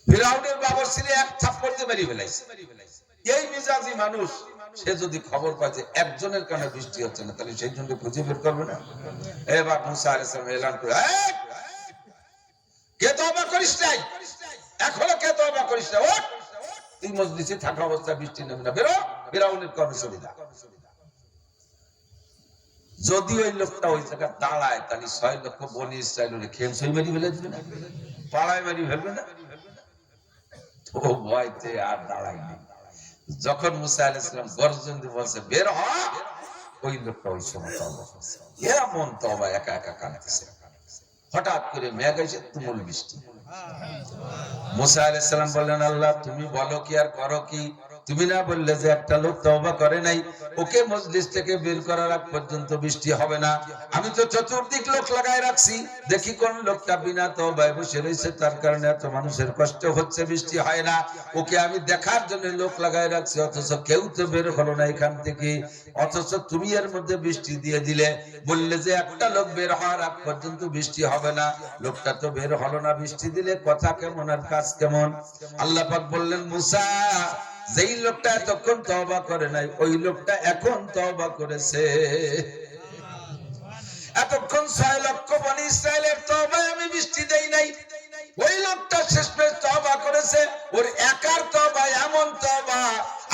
ফিরাউনের বাবার ছেলে এক থাপ্পড় দিয়ে মেরে ফেলাইছে। এই মিজাজি মানুষ সে যদি খবর পায় যে একজনের কারণে বৃষ্টি হচ্ছে না, তাহলে সেই জন্য খুঁজে বের করবে না? এবার মুসা আলাইহিস সালাম এলান করে, কে তওবা করিস নাই, এখনো কে তওবা করিস না, ওঠ, তুই মজলিসে থাকা অবস্থায় বৃষ্টি নেবে না, বেরো, ফিরাউনের কর্মচারীরা। যদি ওই লোকটা ওই জায়গায় দাঁড়ায়, তাহলে 6 লক্ষ বনি ইসরায়েলের খেমসই মেরে ফেলে দিবে না, পাড়ায় মেরে ফেলবে না। তো ভয়তে আর দাঁড়ায়নি। যখন মুসা আলাইহিস সালাম গর্জন দিয়ে বলছে বের হ, ওই লোকটা ওই সময় তওবা করছে। এমন তওবা একা একা কাঁদতেছে। হঠাৎ করে মেঘ এসে তুমুল বৃষ্টি। মুসা আলাইহিস সালাম বললেন, আল্লাহ তুমি বলো কি আর করো কি? তুমি না বললে যে একটা লোক তওবা করে নাই, ওকে মজলিস থেকে বের করার আগ পর্যন্ত বৃষ্টি হবে না? আমি তো চতুর্দিক লোক লাগাই রাখছি, দেখি কোন লোকটা বিনা তওবায় বসে রয়েছে, তার কারণে এত মানুষের কষ্ট হচ্ছে, বৃষ্টি হয় না। ওকে আমি দেখার জন্য লোক লাগাই রাখছি, অথচ কেউ তো বের হলো না এখান থেকে। অথচ তুমি এর মধ্যে বৃষ্টি দিয়ে দিলে, বললে যে একটা লোক বের হওয়ার আগ পর্যন্ত বৃষ্টি হবে না। লোকটা তো বের হলো না, বৃষ্টি দিলে কথা কেমন আর কাজ কেমন? আল্লাহ পাক বললেন, মুসা, যেই লোকটা এতক্ষণ তওবা করে নাই, ওই লোকটা এখন তওবা করেছে। এতক্ষণ 6 লক্ষ বনি ইসরায়েলের তওবায় আমি বৃষ্টি দেই নাই, ওই লোকটা শেষমেশ তওবা করেছে। ওর একার তওবা এমন তওবা,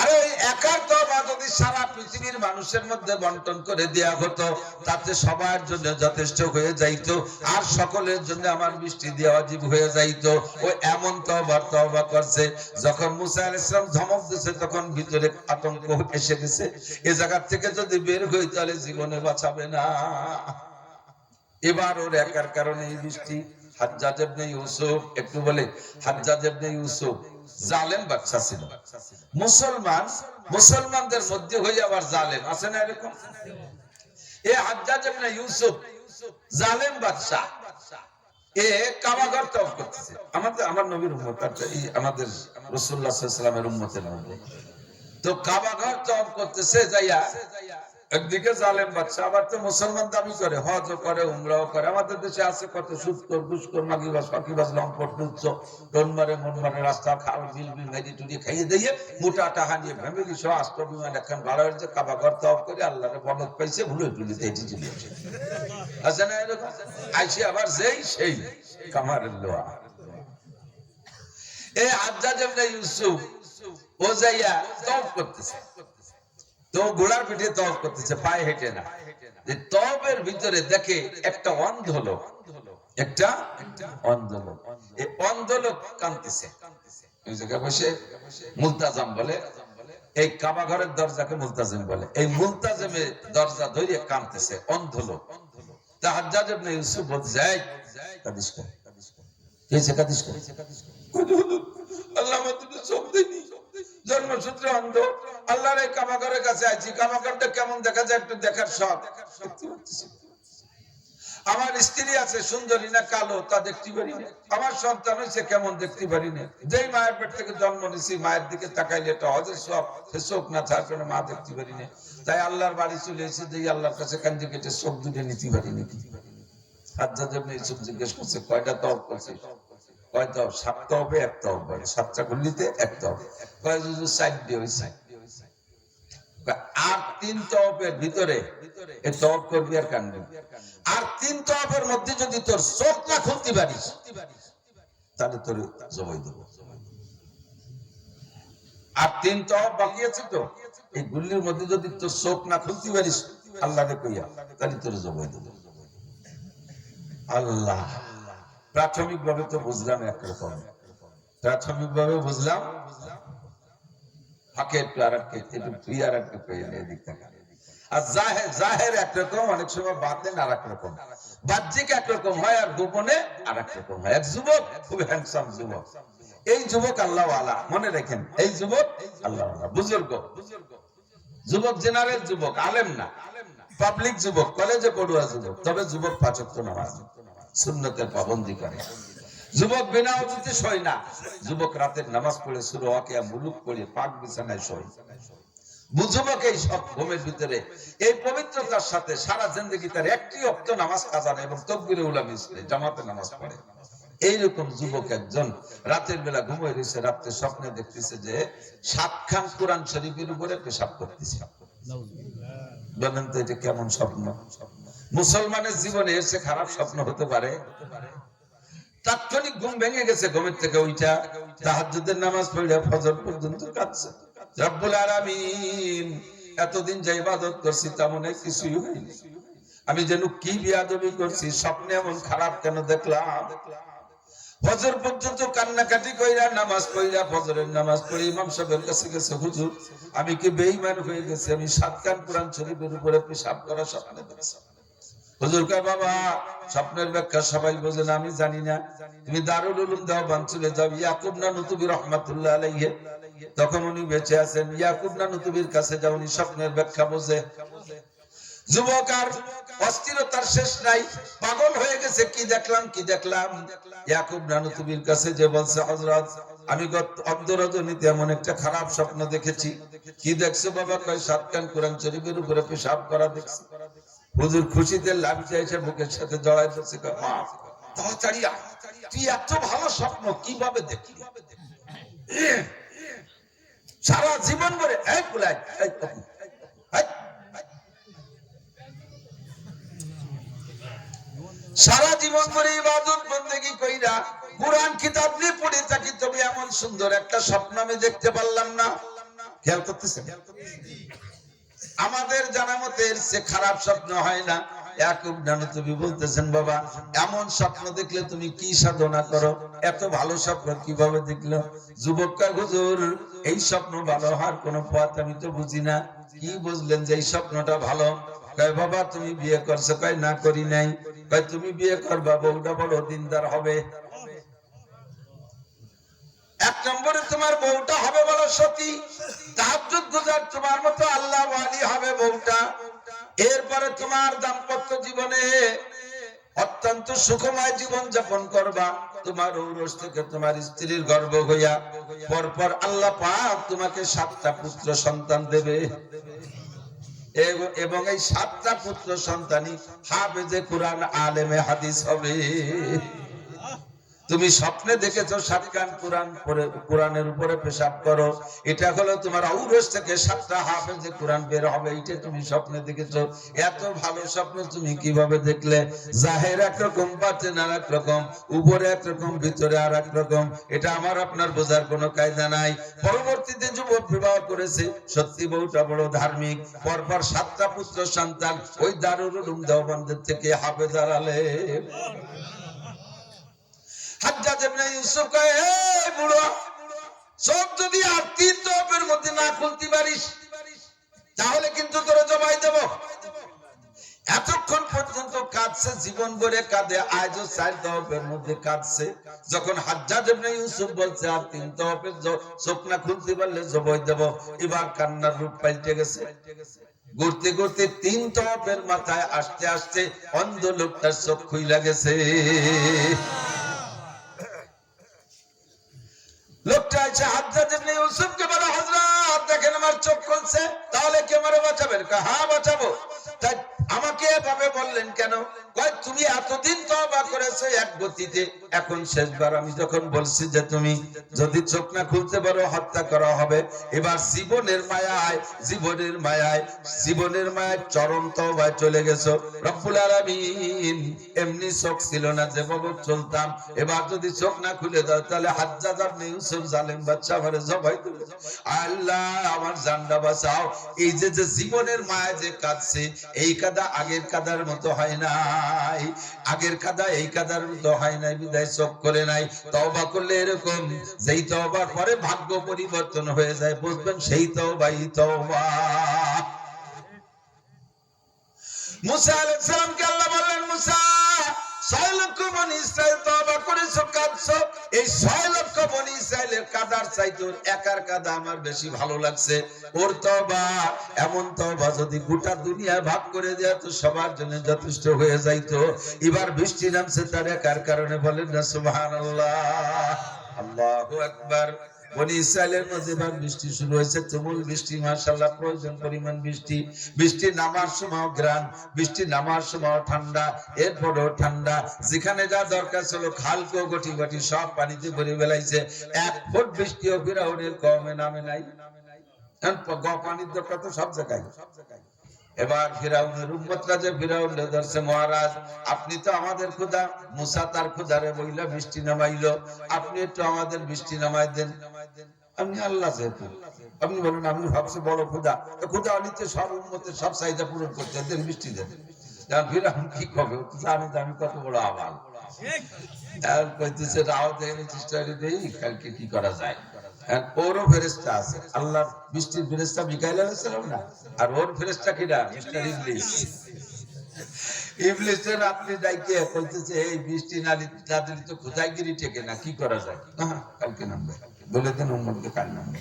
আর ওই একার তওবা যদি সারা পৃথিবীর মানুষের মধ্যে বন্টন করে দেয়া হতো, তাতে সবার জন্য যথেষ্ট হয়ে যাইতো, আর সকলের জন্য আমার বৃষ্টি দেওয়া ওয়াজিব হয়ে যাইতো। ও এমন তওবা করছে। যখন মুসা আলাইহিস সালাম ধমক দিয়েছে, তখন ভিতরে আতঙ্ক এসে গেছে, এই জায়গা থেকে যদি বের হই তাহলে জীবনে বাঁচাবে না। এবার ওর একার কারণে এই বৃষ্টি। হাজ্জাজ ইবনে ইউসুফ, একটু বলে, হাজ্জাজ ইবনে ইউসুফ জালেম বাদশা ছিল। মুসলমানদের মধ্যে হয়ে আবার জালেম আছে না এরকম? এই হাজ্জাজ ইবনে ইউসুফ জালেম বাদশা, এ কাবাঘর তওয়াফ করতেছে। আমার নবীর উম্মত, আমাদের রাসূলুল্লাহ সাল্লাল্লাহু আলাইহি ওয়াসাল্লামের উম্মতের মধ্যে। তো কাবাঘর তওয়াফ করতেছে, যাইয়া একদিকে জালেম বাদশা, আবার তো মুসলমান দাবি করে, হজও করে, উমরাও করে। আমাদের দেশে আছে কত সুদখোর, ঘুষখোর, মাগিবাজ, ফাঁকিবাজ, লম্পট, লুচ্চ, টনমারে মনমারে, রাস্তা খাল বিল বিল মেরি টুরি খাইয়ে দিয়ে মোটা টাকা নিয়ে ফ্যামিলি সহ আস্ত বিমান এখন ভাড়া হয়েছে, কাবাঘর তওয়াফ করে আল্লাহরে বরকত পাইছে, ভুলে টুলিতে এটি চলে আসে। আছে না এরকম? আইসে আবার যেই সেই কামারের লোয়া। এই হাজ্জাজ ইবনে ইউসুফ ও যাইয়া তওয়াফ করতেছে, তো ঘোড়ার পিঠে তওয়াফ করতেছে, পায়ে হেঁটে না। তওয়াফের ভিতরে দেখে একটা অন্ধ লোক, একটা অন্ধ লোক। এই অন্ধ লোক কাঁদতেছে, ওই জায়গায় বসে মুলতাজাম বলে, এই কাবা ঘরের দরজাকে মুলতাজিম বলে। এই মুলতাজিমের দরজা ধরে কাঁদতেছে অন্ধ লোক। তা হাজ্জাজ ইবনে ইউসুফ বলতে যায়, কাঁদিস কেন? কেছে কাঁদিস কেন? আল্লাহ আমাদের চোখ দেয়নি, জন্মসূত্রে অন্ধ, আল্লাহর এই কাবাঘরের কাছে আছি, কাবাঘরটা কেমন দেখা যায় একটু দেখার শখ। আমার স্ত্রী আছে সুন্দরী না কালো, তা দেখতে পারি না। আমার সন্তান হয়েছে কেমন, দেখতে পারি না। যেই মায়ের পেট থেকে জন্ম নিছি, মায়ের দিকে তাকাইলে এটা হজের সব, সে চোখ না থাকার কারণে মা দেখতে পারি না। তাই আল্লাহর বাড়ি চলে এসে যে আল্লাহর কাছে কান্দি কেটে চোখ দুটো নিতে পারি না। হাজ্জাজ ইবনে ইউসুফ জিজ্ঞেস করছে, কয়টা তওয়াফ করছিস? কয় তওয়াফ? 7 তওয়াফে 1 তওয়াফ বলে, 7টা গুল্লিতে 1 তওয়াফ। কয় হুজুর 4 দিয়ে হইছে। আর 3 তওয়াফের ভিতরে এই তওয়াফ করবি আর কাঁদবি। আর 3 তওয়াফের মধ্যে যদি তোর চোখ না খুলতে পারিস, তাহলে তোর জবাই দেব। আর 3 তওয়াফ বাকি আছে, তো এই গুল্লির মধ্যে যদি তোর চোখ না খুলতে পারিস আল্লাহকে কইয়া, তাহলে তোর জবাই দেব। আল্লাহ, প্রাথমিক ভাবে তো বুঝলাম একরকম, প্রাথমিক ভাবে বুঝলাম হাকে আর একটু প্রিয়ার একটু এদিক থেকে। আর জাহের একরকম, অনেক সময় বাতেন আর একরকম, বাহ্যিক একরকম হয় আর গোপনে আর একরকম হয়। এক যুবক, খুব হ্যান্ডসাম যুবক, এই যুবক আল্লাহ ওয়ালা, মনে রাখেন, এই যুবক আল্লাহ ওয়ালা, বুজুর্গ যুবক, জেনারেল যুবক, আলেম না, পাবলিক যুবক, কলেজে পড়ুয়া যুবক, তবে যুবক 5 ওয়াক্ত নামাজ সুন্নতের পাবন্দি করে। যুবক বিনা ওযুতে শোয় না, যুবক রাতের নামাজ পড়ে সূরা ওয়াকিয়া মুলুক পড়ে পাক বিছানায় শোয়। যুবক এই সব ঘুমের ভিতরে এই পবিত্রতার সাথে সারা জিন্দেগি তার একটি ওয়াক্ত নামাজ কাজা নেই এবং তাকবীরে উলা মিসলে জামাতে নামাজ পড়ে। এইরকম যুবক একজন রাতের বেলা ঘুমিয়ে রয়েছে, রাত্রে স্বপ্নে দেখতেছে যে 7 খান কোরআন শরীফের উপরে পেশাব করতেছে। বলেন তো এটা কেমন স্বপ্ন? মুসলমানের জীবনে এসে খারাপ স্বপ্ন হতে পারে? তাৎক্ষণিক ঘুম ভেঙে গেছে, ঘুমের থেকে ওইটা তাহাজ্জুদের নামাজ পড়ে ফজর পর্যন্ত কাঁদছে। রব্বুল আলামিন, এতদিন যে ইবাদত করছি তেমন কিছুই হয়নি, আমি যেন কি বিয়াদবি করছি, স্বপ্নে এমন খারাপ কেন দেখলাম? ফজর পর্যন্ত কান্নাকাটি কইরা নামাজ পড়া, ফজরের নামাজ পড়ে ইমাম সাহেবের কাছে গেছে, হুজুর আমি কি বেঈমান হয়ে গেছি, আমি 7 খান কোরআন শরীফের উপরে পেশাব করা স্বপ্নে দেখছি। হুজুর কয় বাবা স্বপ্নের ব্যাখ্যা সবাই বোঝে না, আমি জানি না, তুমি দারুল উলুম দেওবন্দ চলে যাও, ইয়াকুব নানুতুবি রাহমাতুল্লাহ আলাইহি, তখন উনি বেঁচে আছেন, ইয়াকুব নানুতুবির কাছে যাও, উনি স্বপ্নের ব্যাখ্যা বোঝে। যুবক আর অস্থিরতার শেষ নাই, পাগল হয়ে গেছে, কি দেখলাম কি দেখলাম। ইয়াকুব নানুতুবির কাছে যে বলছে, হযরত আমি গত অর্ধরজনীতে এমন একটা খারাপ স্বপ্ন দেখেছি। কি দেখছো বাবা? কয় 7 খান কোরআন শরীফের উপরে পেশাব করা দেখছি। হুজুর খুশিতে লাফিয়ে এসে বুকের সাথে জড়াই ধরছে, মা তাড়াতাড়ি আয়, তুই এত ভালো স্বপ্ন কিভাবে দেখলি? সারা জীবন ধরে সারা জীবন ধরে ইবাদত বন্দেগী কইরা কুরআন কিতাব নিয়ে পড়ে থাকি, তবে এমন সুন্দর একটা স্বপ্ন আমি দেখতে পারলাম না। খেয়াল করতেছেন? আমাদের জানা মতে সে খারাপ স্বপ্ন হয় না। ইয়াকুব নানুতুবি বলতেছেন, বাবা এমন স্বপ্ন দেখলে তুমি কি সাধনা করো, এত ভালো স্বপ্ন কিভাবে দেখলো? যুবক কয়, হুজুর এই স্বপ্ন ভালো হওয়ার কোন পথ আমি তো বুঝি না। কি বুঝলেন যে এই স্বপ্নটা ভালো? কয় বাবা তুমি বিয়ে করছো? কয় না করি নাই। কয় তুমি বিয়ে করবা, বউটা বড় দিনদার হবে। 1 নম্বরে তোমার বউটা হবে বড় সতী, তাহাজ্জুদ গুজার, তোমার মতো আল্লাহ ওয়ালি হবে বউটা। এরপরে তোমার দাম্পত্য জীবনে অত্যন্ত সুখময় জীবন যাপন করবা। তোমার ঔরস থেকে তোমার স্ত্রীর গর্ভ হইয়া পরপর আল্লাহ পাক তোমাকে 7টা পুত্র সন্তান দেবে, এবং এই 7টা পুত্র সন্তানই হাফেজে কোরআন, আলেমে হাদিস হবে। তুমি স্বপ্নে দেখেছো 7 খান কোরআন পড়ে কোরআনের উপরে পেশাব করো, এটা হলো তোমার ঔরস থেকে 7টা হাফেজে কোরআন বের হবে, এটা তুমি স্বপ্নে দেখেছো। এত ভালো স্বপ্ন তুমি কিভাবে দেখলে? জাহের একরকম, বাতিন আরেক রকম, উপরে একরকম, ভিতরে আরেক রকম, এটা আমার আপনার বোঝার কোনো কায়দা নাই। পরবর্তীতে যুবক বিবাহ করেছে, সত্যি বউটা বড় ধার্মিক, পরপর 7টা পুত্র সন্তান ওই দারুল উলুম দেওবন্দের থেকে হাফেজার আলেম। হাজ্জাজ ইবনে ইউসুফ কয়, এই বুড়ো, চোখ যদি আর 3 তওফের মধ্যে না খুলতে পারিস তাহলে কিন্তু তোরে জবাই দেব। এতক্ষণ পর্যন্ত কাঁদছে, জীবন ভরে কাঁদে, আজও 4 তওফের মধ্যে কাঁদছে। যখন হাজ্জাজ ইবনে ইউসুফ বলছে আর 3 তওফের চোখ না খুলতে পারলে জবাই দেব, এবার কান্নার রূপ পাল্টে গেছে। ঘুরতে ঘুরতে 3 তওফের মাথায় আসতে আসতে অন্ধ লোকটার চোখ খুইলা গেছে। লোকটা আছে হাজ্জাজ ইবনে ইউসুফকে বলে, হযরত দেখেন আমার চোখ খুলছে, তাহলে কি আমারে বাঁচাবেন? কয় হ্যাঁ বাঁচাবো। তাই আমাকে এভাবে বললেন কেন? কয় তুমি এতদিন তওবা করেছো এক গতিতে, এখন শেষবার আমি যখন বলছি যে তুমি যদি চোখ না খুলতে পারো হত্যা করা হবে, এবার জীবনের মায়ায় চরম তওবায় চলে গেছো। রব্বুল আলামিন এমনি চোখ ছিল না যেভাবে চলতাম, এবার যদি চোখ না খুলে দাও তাহলে হাজ্জাজ ইবনে ইউসুফ জালেম বাদশা আমারে জবাই দিবে। আল্লাহ আমার জানটা বাঁচাও। এই যে জীবনের মায়া যে কাঁদছে, এই কাদা আগের কাদার মতো হয় নাই, আগের কাদা এই কাদার মতো হয় নাই, বিদায় চোখ করে নাই। তওবা করলে এরকম, যেই তওবার পরে ভাগ্য পরিবর্তন হয়ে যায়, বুঝবেন সেই তওবাই তওবা। মুসা আলাইহিস সালামকে আল্লাহ বললেন, মুসা 6 লক্ষ বনি ইসরাইল তওবা করেছো, কাঁদছো, এই 6 লক্ষ বনি ইসরাইলের কাদার চাইতে ওর একার কাদা আমার বেশি ভালো লাগছে। ওর তওবা, এমন তওবা যদি গোটা দুনিয়া ভাগ করে দেয়া তো সবার জন্য যথেষ্ট হয়ে যাইতো। এবার বৃষ্টি নামছে তার একার কারণে, বলেন না সুবহানাল্লাহ, আল্লাহু আকবার। বনি ইসরায়েলের মধ্যে এবার বৃষ্টি শুরু হয়েছে, তুমুল বৃষ্টি, মাশাআল্লাহ প্রয়োজন পরিমাণ বৃষ্টি। বৃষ্টি নামার সময় গ্রাম, বৃষ্টি নামার সময় ঠান্ডা, এরপরেও ঠান্ডা। যেখানে যা দরকার ছিল খালকো গটি গটি সব পানিতে ভরে বেলাইছে। 1 ফুট বৃষ্টিও ফিরাউনের কমে নামে নাই। পানির দরকার তো সব জায়গায়। এবার ফিরাউনের উম্মতরা যে ফিরাউনের ধরছে, মহারাজ আপনি তো আমাদের খোদা, মুসা তার খোদারে বইলা বৃষ্টি নামাইলো, আপনি একটু আমাদের বৃষ্টি নামাই দেন। আপনি আল্লাহ যেহেতু, আপনি বলেন আমি ভাবছি বড় খোদা, তো খোদা নিতে সব উম্মতের সব চাহিদা পূরণ করতে দেন, বৃষ্টি দেন। ফিরাউন কি কবে, জানি আমি কত বড় আবাল, কইতেছে রাও দেয়নি চেষ্টা দেই, কালকে কি করা যায়। ওরও ফেরেশতা আছে, আল্লাহর বৃষ্টির ফেরেশতা মিকাইল আলাইহিস সালাম না, আর ওর ফেরেশতা কিরা, মিস্টার ইবলিস। ইবলিসের রাত্রি ডাইকে কইতেছে এই বৃষ্টি না দিলে তো খোদাইগিরি টেকে না, কি করা যায়। কালকে নামবে, বলে দেন উম্মতকে কাল নামবে।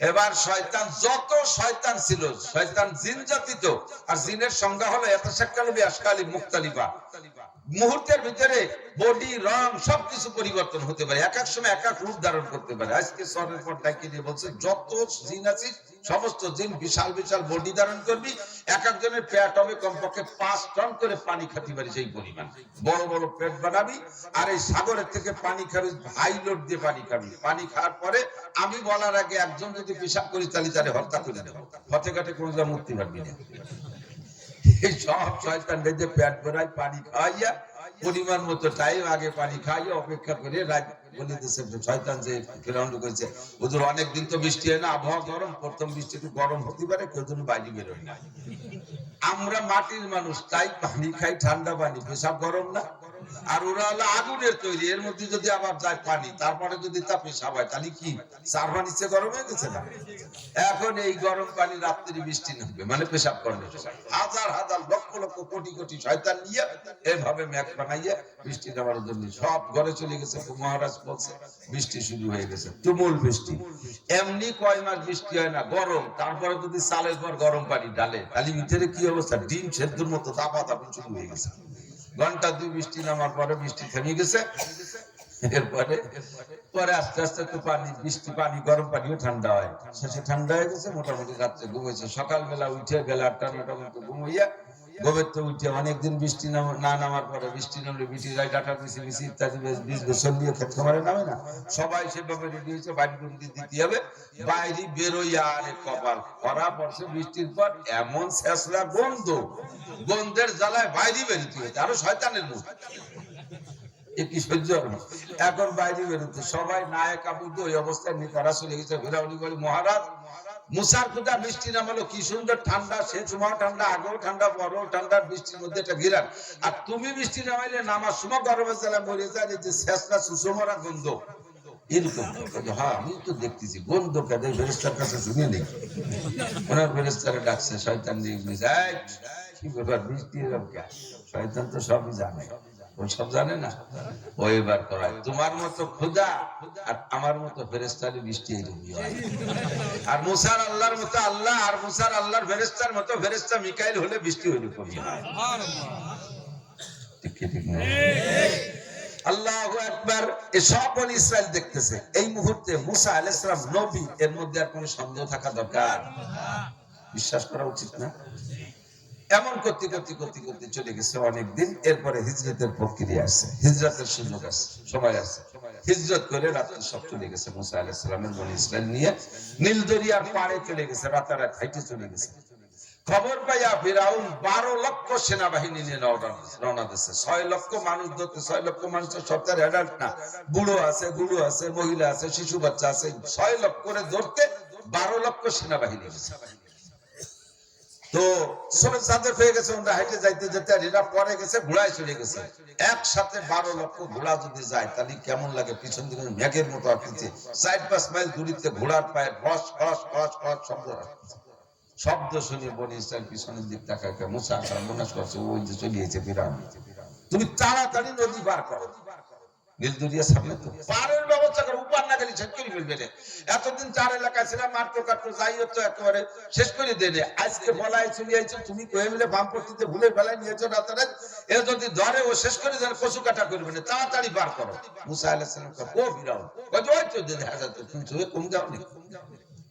এবার শয়তান, যত শয়তান ছিল, শয়তান জিন জাতিত, আর জিনের সংজ্ঞা হলো ইয়াতাশাক্কালু বিআশকালি মুখতালিফা। মুহূর্তের ভিতরে বডি রং সবকিছু পরিবর্তন হতে পারে, এক এক সময় এক এক রূপ ধারণ করতে পারে। আজকে সরের পর ডাকি দিয়ে বলছে যত জিন আছে সমস্ত জিন বিশাল বিশাল বডি ধারণ করবি, এক একজনের পেট হবে কমপক্ষে 5 টন করে পানি খাতে পারি, সেই পরিমাণ বড় বড় পেট বানাবি। আর এই সাগরের থেকে পানি খাবি, হাই লোড দিয়ে পানি খাবি। পানি খাওয়ার পরে আমি বলার আগে একজন যদি পেশাব করি তাহলে তারে হত্যা করে দেবো, হতে ঘাটে কোনো যা মুক্তি পারবি না। এই সব শয়তান যে পেট ভরায় পানি খাওয়াইয়া পরিমাণ মতো টাইম আগে পানি খাইয়া অপেক্ষা করে রাত বলে দিচ্ছে। শয়তান যে ফিরাউন করেছে, ওদের অনেকদিন তো বৃষ্টি হয় না, আবহাওয়া গরম, প্রথম বৃষ্টি একটু গরম হতে পারে, কেউ যেন বাইরে বেরোয় না। আমরা মাটির মানুষ, তাই পানি খাই ঠান্ডা পানি, পেশাব গরম না। আর ওরা হলো আগুনের তৈরি, এর মধ্যে যদি আবার যায় পানি, তারপরে যদি তা পেশাব হয় তাহলে কি সারবা নিচে গরম হয়ে গেছে না। এখন এই গরম পানি রাত্রি বৃষ্টি নামবে মানে পেশাব করবে, হাজার হাজার লক্ষ লক্ষ কোটি কোটি শয়তান নিয়ে এভাবে মেঘ বানাইয়া বৃষ্টি নামার জন্য সব ঘরে চলে গেছে। মহারাজ বলছে বৃষ্টি শুরু হয়ে গেছে, তুমুল বৃষ্টি। এমনি কয় মাস বৃষ্টি হয় না, গরম, তারপরে যদি চালের পর গরম পানি ডালে তাহলে ভিতরে কি অবস্থা, ডিম সেদ্ধর মতো দাপা দাপি শুরু হয়ে গেছে। ঘন্টা 2 বৃষ্টি নামার পরে বৃষ্টি থেমে গেছে। এরপরে পরে আস্তে আস্তে তো পানি, বৃষ্টি পানি, গরম পানিও ঠান্ডা হয়, শেষে ঠান্ডা হয়ে গেছে। মোটামুটি রাত্রে ঘুমাইছে, সকালবেলা উঠে বেলা 8টা 9টা পর্যন্ত ঘুমাইয়া গোবের তো উঠে অনেকদিন বৃষ্টি না নামার পরে বৃষ্টি নামলে বৃষ্টি যায়, ডাটা মিশি মিশি ইত্যাদি বীজ বেসন দিয়ে ক্ষেত খামারে নামে না, সবাই সেভাবে রেডি হয়েছে, বাড়ি বন্দি দিতে হবে। বাইরে বেরোইয়া আরে কপাল খরা পড়ছে বৃষ্টির পর, এমন শেষরা গন্ধ, গন্ধের জ্বালায় বাইরে বেরিতে হয়েছে, আরো শয়তানের মুখ কি সহ্য হবে। এখন বাইরে বেরোতে সবাই নায়ক আবুদ ওই অবস্থায় নিয়ে চলে গেছে। ফেরাউনি বলে মহারাজ মুসার খোদা বৃষ্টি নামালো, কি সুন্দর ঠান্ডা, সে সময় ঠান্ডা, আগেও ঠান্ডা, পরেও ঠান্ডা, বৃষ্টির মধ্যে একটা ঘিরান, আর তুমি বৃষ্টি নামাইলে নামার সময় গরমের জ্বালা মরে যায়, যে শেষটা সুষমরা গন্ধ এরকম। হ্যাঁ আমি তো দেখতেছি গন্ধ কেন, ফেরেশতার কাছে শুনে নেই, ওনার ফেরেশতারে ডাকছে, শয়তান দিয়ে যায় কি ব্যাপার বৃষ্টি এরকম কে, শয়তান তো সবই জানে, ও সব জানে না। ও এবার করায় তোমার মতো খোদা আর আমার মতো ফেরেশতার বৃষ্টি এরকমই হয়। আর মুসার আল্লাহর মতো আল্লাহ, আর মুসার আল্লাহর ফেরেশতার মতো ফেরেশতা মিকাইল হলে বৃষ্টি এরকমই হয়। ঠিক ঠিক না? আল্লাহু আকবার। এসব বনি ইসরাইল দেখতেছে এই মুহূর্তে মুসা আলাইহিস সালাম নবী, এর মধ্যে আর কোনো সন্দেহ থাকা দরকার, বিশ্বাস করা উচিত না। এমন করতে করতে করতে করতে চলে গেছে অনেকদিন। এরপরে হিজরতের প্রক্রিয়া আছে, হিজরতের সুযোগ আছে, সময় আছে। হিজরত করে রাত্রে সব চলে গেছে মুসা আলাইহিস সালামের বনি ইসরাইল নিয়ে, নীল দরিয়ার পাড়ে চলে গেছে, রাতারাত হাইটে চলে গেছে। খবর পাইয়া ফিরাউন 12 লক্ষ সেনাবাহিনী নিয়ে রওনা দিয়েছে। 6 লক্ষ মানুষ ধরতে, 6 লক্ষ মানুষের সরকার অ্যাডাল্ট না, বুড়ো আছে, গুরু আছে, মহিলা আছে, শিশু বাচ্চা আছে, 6 লক্ষ করে ধরতে 12 লক্ষ সেনাবাহিনী গেছে। তো যাদের হয়ে গেছে ওরা হাইটে যাইতে যেতে, আর এরা পরে গেছে ঘোড়ায় চলে গেছে। একসাথে 12 লক্ষ ঘোড়া যদি যায় তাহলে কেমন লাগে, পিছন দিকে মেঘের মতো আসছে, 4-5 মাইল দূরিতে ঘোড়ার পায়ে ফস ফস ফস ফস শব্দ আসছে। শব্দ শুনে বনি ইসরাইল পিছনের দিক তাকায়, মুসা সর্বনাশ করছে, ওই যে চলিয়েছে ফিরাউন, তুমি তাড়াতাড়ি নদী পার করো। নীল দরিয়া সামনে তো পারের ব্যবস্থা করে, উপার না গেলে শেষ করে ফেলবে। এতদিন 4 এলাকায় ছিলাম, মারতো কাটতো যাই হতো একেবারে শেষ করে দেবে। আজকে বলাই চলে আইছো, তুমি কয়ে মিলে বামপট্টিতে ভুলে ফেলাই নিয়েছো রাতারাত, এ যদি ধরে ও শেষ করে দেন, কচু কাটা করবে না, তাড়াতাড়ি পার করো। মুসা আলাইহিস সালাম কয় ও ফিরাউন, কয় ওই তো দেখা যাচ্ছে তুমি চোখে কম যাওনি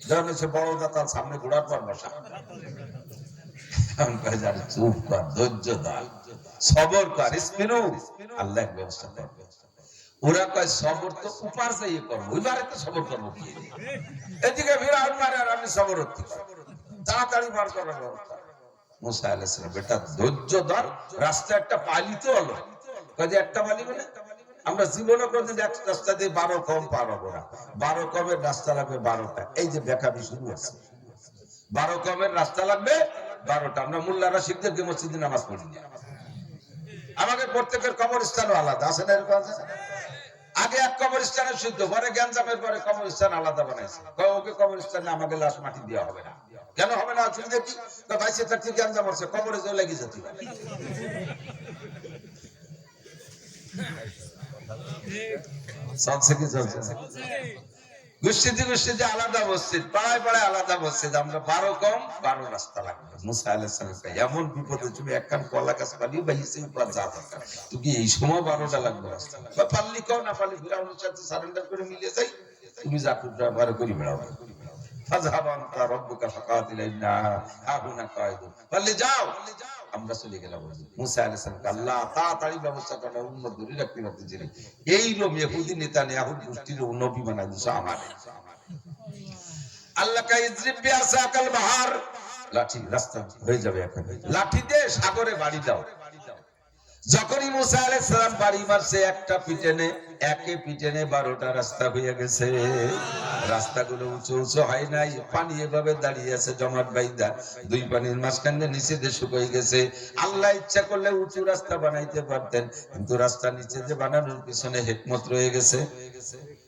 যখন হচ্ছে বড় দাতার সামনে ঘোড়ার পর বসা চুপ কর, ধৈর্য ধর, সবর কর, আল্লাহ ব্যবস্থা করবে। ওরা কয় সবর তো উপার যাইয়ে করবো, ওইবারে তো সবর করবো কি? এদিকে ফিরাউন মারে আর আমি সবর হচ্ছি, তাড়াতাড়ি বার করার ব্যবস্থা। মুসা আলাইহিস সালাম বেটা ধৈর্য ধর, রাস্তা একটা পালি তো হলো, কাজে একটা পালি মানে আমরা জীবনে কোনদিন এক রাস্তা দিয়ে 12 কম পার হবো না। 12 কমের রাস্তা লাগবে 12টা। এই যে বেকারি শুরু আছে, 12 কমের রাস্তা লাগবে 12টা। আমরা মোল্লারা শিখতে মসজিদে নামাজ পড়ি না, আমাদের প্রত্যেকের কবরস্থানও আলাদা আছে না? এরকম আছে। আগে এক কবরস্থানে শুদ্ধ, পরে গ্যাঞ্জামের পরে কবরস্থান আলাদা বানাইছে। ওকে কবরস্থানে আমাকে লাশ মাটি দেওয়া হবে না। কেন হবে না? অসুবিধা কি? বাইশে থাকতে গ্যাঞ্জাম হচ্ছে, কবরে যে লেগে যেতে পারে। চলছে কি চলছে? গোষ্ঠীতে গোষ্ঠীতে আলাদা মসজিদ, পাড়ায় পাড়ায় আলাদা মসজিদ। আমরা 12 কম 12 রাস্তা লাগবে। মুসা আলাইহিস সালাম এমন বিপদে তুমি একখান কলা গাছ পালিয়ে বাইসে উপর যা দরকার, তুমি এই সময় 12টা লাগবে রাস্তা। বা পাল্লি কও না পাল্লি ফিরাউনের সাথে সারেন্ডার করে মিলে যাই, তুমি যা কুটরা বারে করি বেড়াও। ফাযহাবান তা রব্বুকা ফাকাতিলা ইন্না হাহুনা কায়দুন, পাল্লি যাও, আমরা চলে গেলাম। মুসা আলাইহিস সালাম আল্লাহ তাড়াতাড়ি ব্যবস্থা করে উম্মত ধরে রাখতে পারতেছিলেন। এই লোক ইহুদি নেতানিয়াহুর গোষ্ঠীর নবী বানাই দিছে আমারে। আল্লাহ কা ইজরিব বিআসাকাল বাহার, লাঠি রাস্তা হয়ে যাবে এখন, লাঠি দিয়ে সাগরে বাড়ি দাও। যখনই মুসা আলাইহিস সালাম বাড়ি মারছে একটা পিটেনে, একে পিটেনে 12টা রাস্তা হয়ে গেছে। রাস্তাগুলো উঁচু উঁচু হয় নাই, পানি এভাবে দাঁড়িয়ে আছে জমাট বাইদা, দুই পানির মাঝখানে নিচে দিয়ে শুকিয়ে গেছে। আল্লাহ ইচ্ছা করলে উঁচু রাস্তা বানাইতে পারতেন, কিন্তু রাস্তা নিচে যে বানানোর পিছনে হিকমত রয়ে গেছে।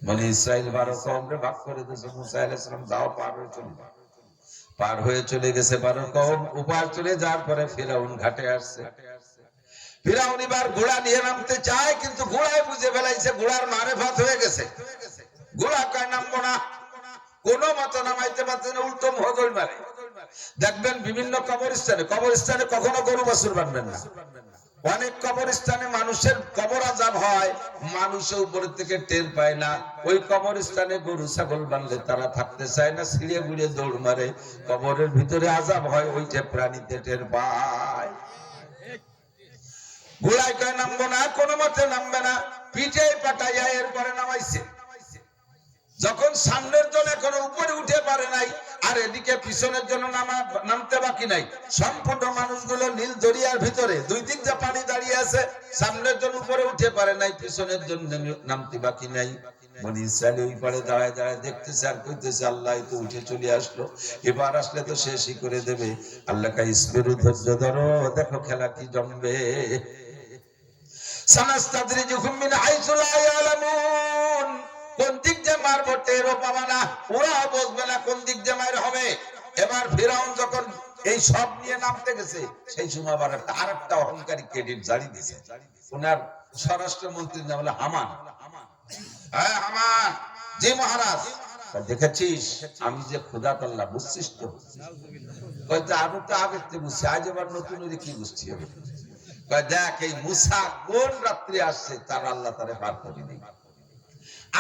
বনি ইসরাইল 12 কওমরে ভাগ করে দিয়েছে। মুসা আলাইহিস সালাম যাও, পার হয়ে চলে গেছে 12 কওম। উপার চলে যাওয়ার পরে ফিরাউন ঘাটে আসছে। ফিরাউন এবার ঘোড়া নিয়ে নামতে চায়, কিন্তু ঘোড়ায় বুঝে ফেলাইছে ঘোড়ার মারেফাত হয়ে গেছে। ঘোড়া কয় নামবো না, কোনো মতো নামাইতে পারছে না, উল্টো মহদল মারে। দেখবেন বিভিন্ন কবরস্থানে কখনো গরু বাছুর বানবেন না। অনেক কবরস্থানে মানুষের কবর আযাব হয়, মানুষের উপর থেকে টের পায় না। ওই কবরস্থানে গরু ছাগল বানলে তারা থাকতে চায় না, ছিঁড়ে গুড়িয়ে দৌড় মারে। কবরের ভিতরে আযাব হয়, ওইটা প্রাণীতে টের পায়। ঘোড়ায় কয় নামবো না, কোনো মতে নামবে না, পিঠে পাঠাইয়া এরপরে নামাইছে। যখন সামনের জন এখনো উপরে উঠে পারে নাই, আর এদিকে পিছনের জন্য নামতে বাকি নাই, সম্পূর্ণ মানুষগুলো নীল দরিয়ার ভিতরে, দুই দিক যে পানি দাঁড়িয়ে আছে, সামনের জন উপরে উঠে পারে নাই, পিছনের জন্য নামতে বাকি নাই। বনি ইসরাইল ওই পারে দাঁড়ায় দাঁড়ায় দেখতেছে আর কইতেছে আল্লাহ তো উঠে চলে আসলো, এবার আসলে তো শেষই করে দেবে। আল্লাহ কা ইসবিরু, ধৈর্য ধরো, দেখো খেলা কি জমবে। সানাস্তাদরিজুহুম মিন হাইসু লা ইয়ালামুন, কোন দিক দিয়ে মারবো টেরও পাবা না, ওরা বুঝবে না কোন দিক দিয়ে মার হবে। এবার ফিরাউন যখন এই সব নিয়ে নামতে গেছে, সেই সময় আবার আরেকটা অহংকারী ক্রেডিট জারি দিয়েছে। ওনার স্বরাষ্ট্রমন্ত্রীর নাম হলো হামান। হ্যাঁ হামান, জি মহারাজ, দেখেছিস আমি যে খোদা আল্লাহ, বুঝছিস তো? আমি তো আগে বুঝছি, আজ এবার নতুন কি বুঝছি হবে। দেখ এই মুসা কোন রাত্রে আসছে, তার আল্লাহ তারে পার করে দিই।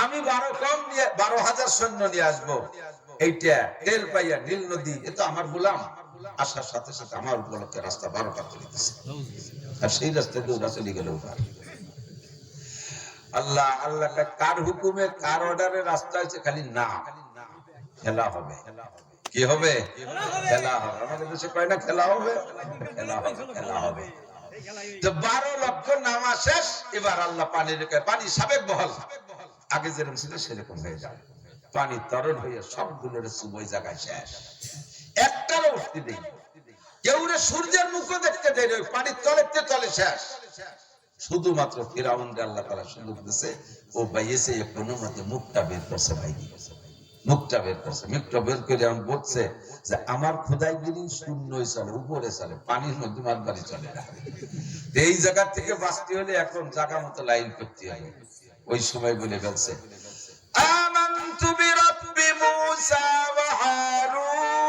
আমি 12 কম নিয়ে 12,000 সৈন্য নিয়ে আসবো। এইটা তেল পাইয়া নীল নদী, এ তো আমার গোলাম। আসার সাথে সাথে আমার উপলক্ষে রাস্তা 12টা করে দিচ্ছে, আর সেই রাস্তায় দৌড়া চলে গেল। আল্লাহ আল্লাহ কার হুকুমে কার অর্ডারে রাস্তা হয়েছে, খালি না খেলা হবে। কি হবে? খেলা হবে। আমাদের দেশে কয় না খেলা হবে, খেলা হবে, খেলা হবে। তো 12 লক্ষ নামা শেষ। এবার আল্লাহ পানি সাবেক বহাল, আগে যেরকম ছিল সেরকম হয়ে যাবে। পানি তরল হয়ে সবগুলোর সুবই জায়গায় শেষ, একটারও উঠতে দেই। কেউ সূর্যের মুখও দেখতে দেয়, ওই পানির তলেতে তলে শেষ। শুধুমাত্র ফিরাউনকে আল্লাহ তাআলা সুযোগ দিয়েছে, ও বাইয়েছে কোনো মতে মুখটা বের করছে। ভাই মুখটা বের করছে, মুখটা বের করে এমন বলছে যে আমার খোদাইগিরি শূন্যই চলে, উপরে চলে, পানির মধ্যে মাঝবাড়ি চলে না। এই জায়গা থেকে বাঁচতে হলে এখন জায়গা মতো লাইন করতে হবে। ওই সময় বলে ফেলছে আমানতু বিরাব্বি মূসা ওয়া হারুন,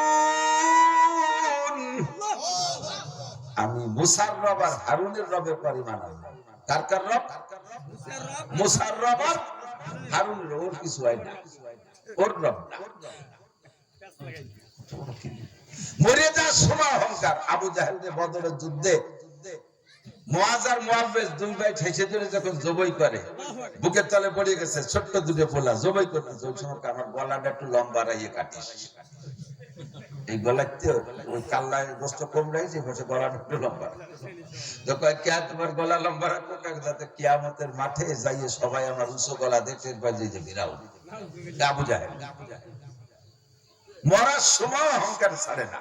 আমি মুসার রব আর হারুনের রবের পরিমাণ। কার কার রব? মুসার রব আর হারুনের ওর কিছু হয় না, ওর রব না। মরে যাওয়ার সময় অহংকার। আবু জাহেলের বদরের যুদ্ধে মুআজ আর মুআব্বিস দুই ভাই ঠেসে ধরে যখন জবাই করে, বুকের তলে পড়ে গেছে ছোট্ট দুটো পোলা, জবাই করতেছে। ওই সময় আমার গলাটা একটু লম্বা রাইয়ে কাটিস, এই গলাতে ওই কাল্লায় গোস্ত কম রাখছে, বসে গলাটা একটু লম্বা। দেখো কে তোমার গলা লম্বা রাখবো, যাতে কিয়ামতের মাঠে যাইয়ে সবাই আমার উঁচু গলা দেখতে পাই যে বিরাও। আবু জাহেল মরার সময় অহংকার ছাড়ে না।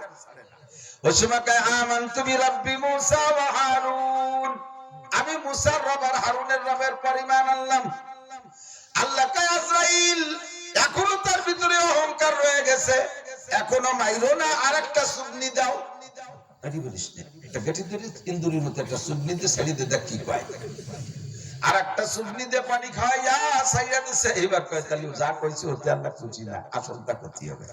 ওই সময় কয় আমানতু বিরাব্বি মূসা ওয়া হারুন, আমি মুসার রব আর হারুনের রবের পর ঈমান আনলাম। আল্লাহ কয় আজরাইল এখনো তার ভিতরে অহংকার রয়ে গেছে, এখনো মাইরো না, আরেকটা সুবনি দাও। আরে বলিস না, এটা গেটি ধরে ইন্দুরির মতো একটা সুবনি দিয়ে ছাড়ি দে, দেখ কি পায়। আর একটা সুবনি দিয়ে পানি খাওয়াইয়া ছাইয়া দিছে। এবার কয় তাহলে যা কইছি হতে আল্লাহ খুশি না, আসলটা করতে হবে।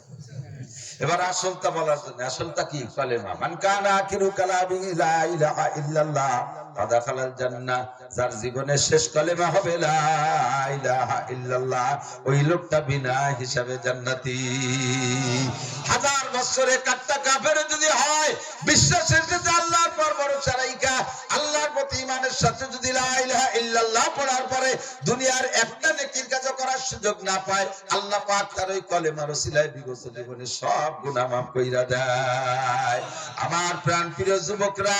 এবার আসলটা বলার জন্য, আসলটা কি? কালেমা মান কানা আখিরু কালামি লা ইলাহা ইল্লাল্লাহ ফাদাখালাল জান্নাহ। যার জীবনের শেষ কালেমা হবে লা ইলাহা ইল্লাল্লাহ, ওই লোকটা বিনা হিসাবে জান্নাতি। হাজার বছরে কাট্টা কাফের যদি হয়, বিশ্বাসের সাথে আল্লাহর পর ভরসা রাইখা আল্লাহর প্রতি ঈমানের সাথে যদি লা ইলাহা ইল্লাল্লাহ পড়ার পরে দুনিয়ার একটা নেকির কাজ করার সুযোগ না পায়, আল্লাহ পাক তার ওই কলেমার ওসিলায় বিগত জীবনে সব গুনাহ মাফ কইরা দেয়। আমার প্রাণ প্রিয় যুবকরা,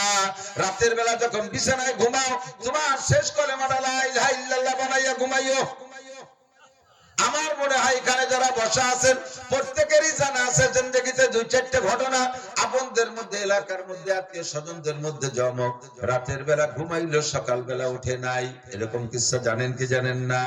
রাতের বেলা যখন বিছানায় ঘুমাও, তোমার শেষ কলেমাটা লা ইলাহা ইল্লাল্লাহ বানাইয়া ঘুমাইও। আমার মনে হয় এখানে যারা বসা আছেন প্রত্যেকেরই জানা আছে জিন্দেগিতে দুই চারটে ঘটনা, আপনদের মধ্যে, এলাকার মধ্যে, আত্মীয় স্বজনদের মধ্যে জমক, রাতের বেলা ঘুমাইলো সকাল বেলা উঠে নাই, এরকম কিছু জানেন কি জানেন না?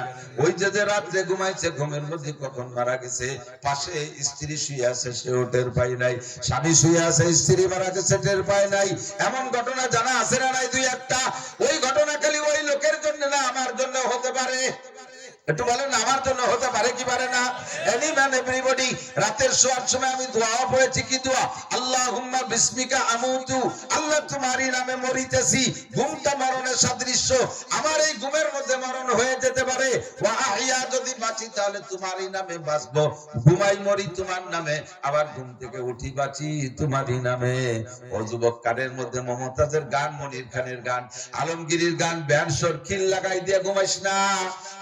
ওই যে রাত্রে ঘুমাইছে, ঘুমের মধ্যে কখন মারা গেছে, পাশে স্ত্রী শুয়ে আছে, সে টের পায় নাই, স্বামী শুয়ে আছে, স্ত্রী মারা গেছে, টের পায় নাই। এমন ঘটনা জানা আছে না নাই? দুই একটা। ওই ঘটনা খালি ওই লোকের জন্য না, আমার জন্য হতে পারে। একটু বলেন আমার জন্য হতে পারে কি পারে না? Any man everybody. রাতের শোয়ার সময় আমি দোয়া পড়েছি, কি দোয়া? আল্লাহুম্মা বিসমিকা আমুতু, আল্লাহ তোমারই নামে মরিতেছি। ঘুমটা মরণের সাদৃশ্য, আমার এই ঘুমের মধ্যে মরণ হয়ে যেতে পারে। ওয়া আহইয়া, যদি বাঁচি তাহলে তোমারই নামে বাঁচবো, ঘুমাই মরি তোমার নামে, আবার ঘুম থেকে উঠি বাঁচি তোমারই নামে। ও যুবক, কানের মধ্যে মমতাজের গান, মনির খানের গান, আলমগীরের গান, ব্যান্ড খিল লাগাই দিয়ে ঘুমাইস না।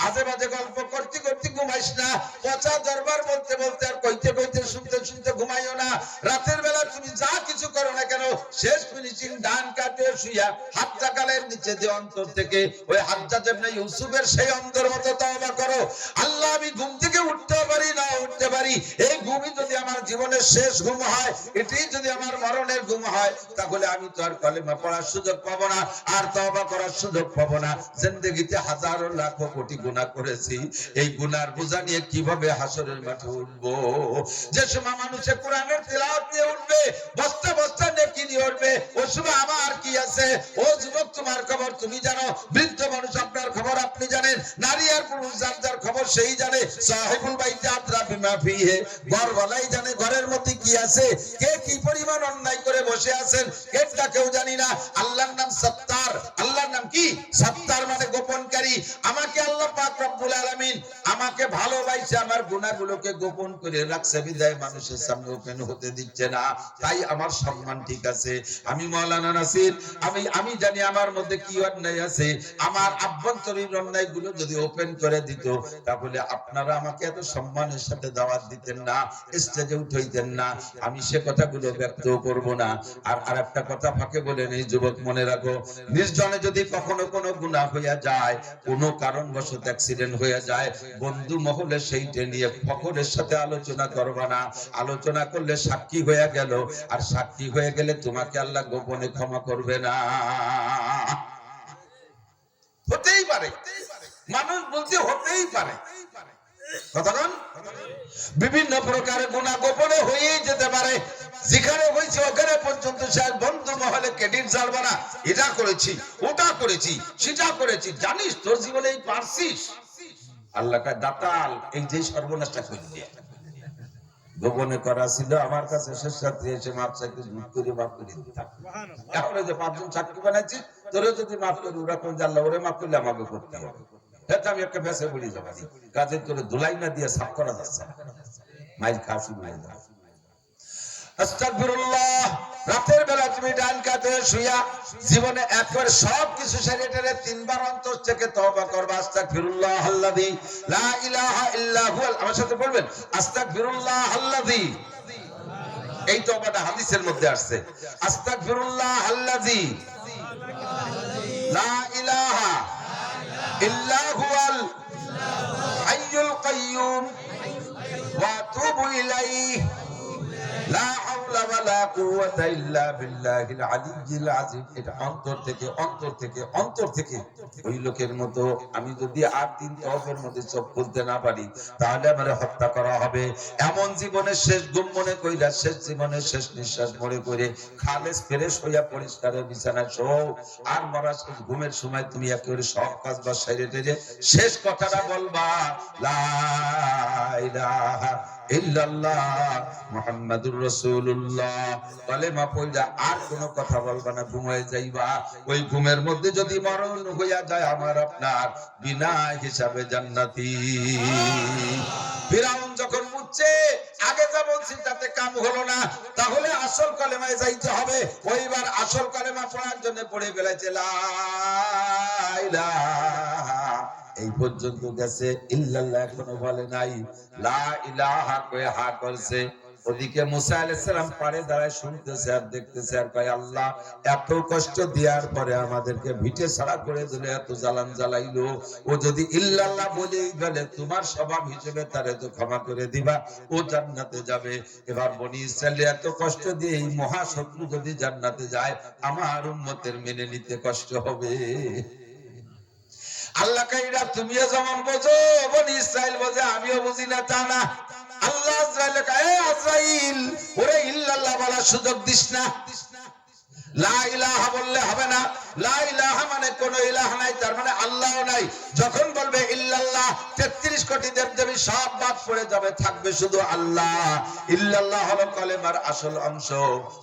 আজে বাজে গল্প করতে করতে ঘুমাইস না। পচা দরবার বলতে বলতে আর কইতে কইতে শুনতে শুনতে ঘুমাইও না। রাতের বেলা তুমি যা কিছু করো না কেন, শেষ ফিনিশিং ডান কাটে শুইয়া হাতটা গালের নিচে দিয়ে অন্তর থেকে ওই হাজ্জাজ ইবনে ইউসুফের সেই অন্তর মতো তওবা করো। আল্লাহ, আমি ঘুম থেকে উঠতে পারি না উঠতে পারি, এই ঘুমই যদি আমার জীবনের শেষ ঘুম হয়, এটাই যদি আমার মরণের ঘুম হয়, তাহলে আমি তো আর কলেমা পড়ার সুযোগ পাবো না, আর তওবা করার সুযোগ পাবো না। জিন্দেগিতে হাজারো লাখো কোটি গুনাহ করেছি, এই গুনার বোঝা নিয়ে কিভাবে হাসরের মাঠে উঠবো? যে সময় মানুষে কোরআনের তিলাওয়াত নিয়ে উঠবে, বস্তা বস্তা নেকি নিয়ে উঠবে, ওই সময় আমার কি আছে? ও যুবক, তোমার খবর তুমি জানো, বৃদ্ধ মানুষ আপনার খবর আপনি জানেন, নারী আর পুরুষ যার যার খবর সেই জানে। সাহিবুল বাইতে আদরা বিমা ফিহি, ঘরওয়ালাই জানে ঘরের মধ্যে কি আছে, কে কি পরিমাণ অন্যায় করে বসে আছেন, এটা কেউ জানি না। আল্লাহর নাম সত্তার, আল্লাহর নাম কি? সত্তার মানে গোপনকারী। আমাকে আল্লাহ পাক রব্বুল আলামিন আমাকে ভালোবাসে, আমার গুনাহগুলোকে গোপন করে রাখছে, বিদায় মানুষের সামনে ওপেন হতে দিচ্ছে না। তাই আমার সম্মান ঠিক আছে। আমি মাওলানা নাসির, আমি জানি আমার মধ্যে কি অন্যায় আছে। আমার আভ্যন্তরীণ অন্যায়গুলো যদি ওপেন করে দিত, তাহলে আপনারা আমাকে এত সম্মানের সাথে দাওয়াত দিতেন না, স্টেজে উঠাইতেন না। আমি সে কথাগুলো ব্যক্ত করব না। আর আরেকটা কথা ফাঁকে বলে নেই, যুবক মনে রাখো, নির্জনে যদি কখনো কোনো গুনাহ হইয়া যায়, কোনো কারণবশত অ্যাক্সিডেন্ট হয়ে যায়, বন্ধু মহলে সেইটা নিয়ে ফখরের সাথে আলোচনা করবা না। আলোচনা করলে সাক্ষী হয়ে গেল, আর সাক্ষী হয়ে গেলে তোমাকে আল্লাহ গোপনে ক্ষমা করবে না। হতেই পারে, মানুষ বলতে হতেই পারে, বিভিন্ন প্রকারের গুনাহ গোপনে হয়েই যেতে পারে। যেখানে হয়েছে ওখানে পর্যন্ত স্যার বন্ধু মহলে ক্রেডিট ছাড়বা না, এটা করেছি, ওটা করেছি, সেটা করেছি, জানিস তোর জীবনে এই পারছিস। আল্লাহ কয় দাতাল, এই যে সর্বনাশটা করলি, গোপনে করা ছিল, আমার কাছে শেষ রাত্রি এসে মাপ চাইতে দুধ করে মাফ করে দিতাম। এখন যে 5 জন চাকরি বানাচ্ছি, তোরে যদি মাফ করি, ওরা কোন আল্লাহ ওরে মাফ করলে আমাকে করতে হবে। এটা আমি একটা ভেসে বলি যাবানি কাজে তোরে ধুলাই না দিয়ে সাফ করা যাচ্ছে না মাইল খাসি মাইল দাও আস্তাগফিরুল্লাহ রাতের বেলা তুমি ডান কাতে শুয়া জীবনে একবার সব কিছু ছেড়ে টেরে তিনবার অন্তর থেকে তওবা করবা আস্তাগফিরুল্লাহ আল্লাযী লা ইলাহা ইল্লা হুয়াল আমার সাথে বলবেন আস্তাগফিরুল্লাহ আল্লাযী এই তওবাটা হাদিসের মধ্যে আসছে আস্তাগফিরুল্লাহ আল্লাযী লা ইলাহা ইল্লা হুয়াল হাইয়ুল কাইয়্যুম ওয়া আতুবু ইলাইহি লা হাওলা ওয়ালা কুওয়াতা ইল্লা বিল্লাহিল আলিয়্যিল আযীম এটা অন্তর থেকে ওই লোকের মতো আমি যদি আর দিন তওবার মধ্যে চোখ খুলতে না পারি তাহলে আমারে হত্যা করা হবে এমন জীবনের শেষ ঘুম মনে কইরা শেষ জীবনের শেষ নিঃশ্বাস মনে করে খালেস ফ্রেশ হইয়া পরিষ্কার বিছানায় শোও আর মরার ঘুমের সময় তুমি একেবারে সব কাজ বাজ সেরে টেরে শেষ কথাটা বলবা লা ইলাহা ইল্লাল্লাহ মুহাম্মাদুর রাসূলুল্লাহ কালেমা পড়া আর কোনো কথা বলবা না ঘুমায় যাইবা ওই ঘুমের মধ্যে যদি মরণ হইয়া যায় আমার আপনার বিনা হিসাবে জান্নাতি ফিরাউন যখন বুঝছে আগে যা বলছি তাতে কাম হলো না তাহলে আসল কালেমায় যাইতে হবে ওইবার আসল কালেমা পড়ার জন্য পড়ে ফেলেছে লা ইলাহা এই পর্যন্ত গেছে ইল্লাল্লাহ এখনো বলে নাই লা ইলাহা কয়ে হা করছে ওদিকে মুসা আলাইহিস সালাম পারে দাঁড়ায় শুনতেছে আর দেখতেছে আর কয় আল্লাহ এত কষ্ট দেওয়ার পরে আমাদেরকে ভিটে ছাড়া করে দিলে এত জ্বালান জ্বালাইলো ও যদি ইল্লাল্লাহ বলেই গেলে তোমার স্বভাব হিসেবে তারে তো ক্ষমা করে দিবা ও জান্নাতে যাবে এবার বনি ইসরায়েল এত কষ্ট দিয়ে এই মহাশত্রু যদি জান্নাতে যায় আমার উম্মতের মেনে নিতে কষ্ট হবে আল্লাহ কাইরা তুমিও যেমন বোঝো বনি ইসরাইল বোঝে আমিও বুঝি না তা না আল্লাহ আজরাইলকে কয় আজরাইল ওরে ইল্লাল্লাহ বলার সুযোগ দিস না লা ইলাহা বললে হবে না লা ইলাহা মানে কোন ইলাহ নাই তার মানে আল্লাহ নাই যখন বলবে ইল্লাল্লাহ 33 কোটি দেবদেবী সব বাদ পড়ে যাবে থাকবে শুধু আল্লাহ ইল্লাল্লাহ হলো কালেমার আসল অংশ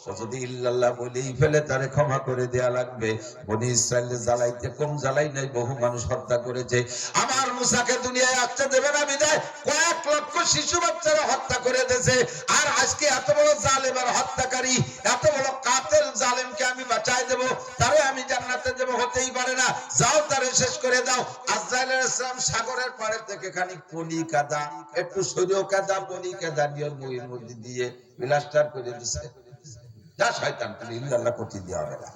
ও যদি ইল্লাল্লাহ বলেই ফেলে তারে ক্ষমা করে দেয়া লাগবে বনি ইসরাইল জ্বালাইতে কম জ্বালাই নাই বহু মানুষ হত্যা করেছে আমার মুসাকে দুনিয়ায় আসতে দেবে না বিদায় কয়েক লক্ষ শিশু বাচ্চারা হত্যা করে দিয়েছে আর আজকে এত বড় জালেম আর হত্যাকারী এত বড় কাতেল জালেম আমি বাঁচাই দেব তারে আমি জান্নাতে দেব হতেই পারে না যাও তারে শেষ করে দাও আজরাইল আলাইহিস সালাম সাগরের পাড়ে থেকে খানিক পলি কাদা একটু সরিয়ে কাদা পলি কাদা নিয়ে মুইর মধ্যে দিয়ে প্লাস্টার করে দিয়েছে যা শয়তান তুমি ইল্লাল্লাহ করতে দেওয়া হবে না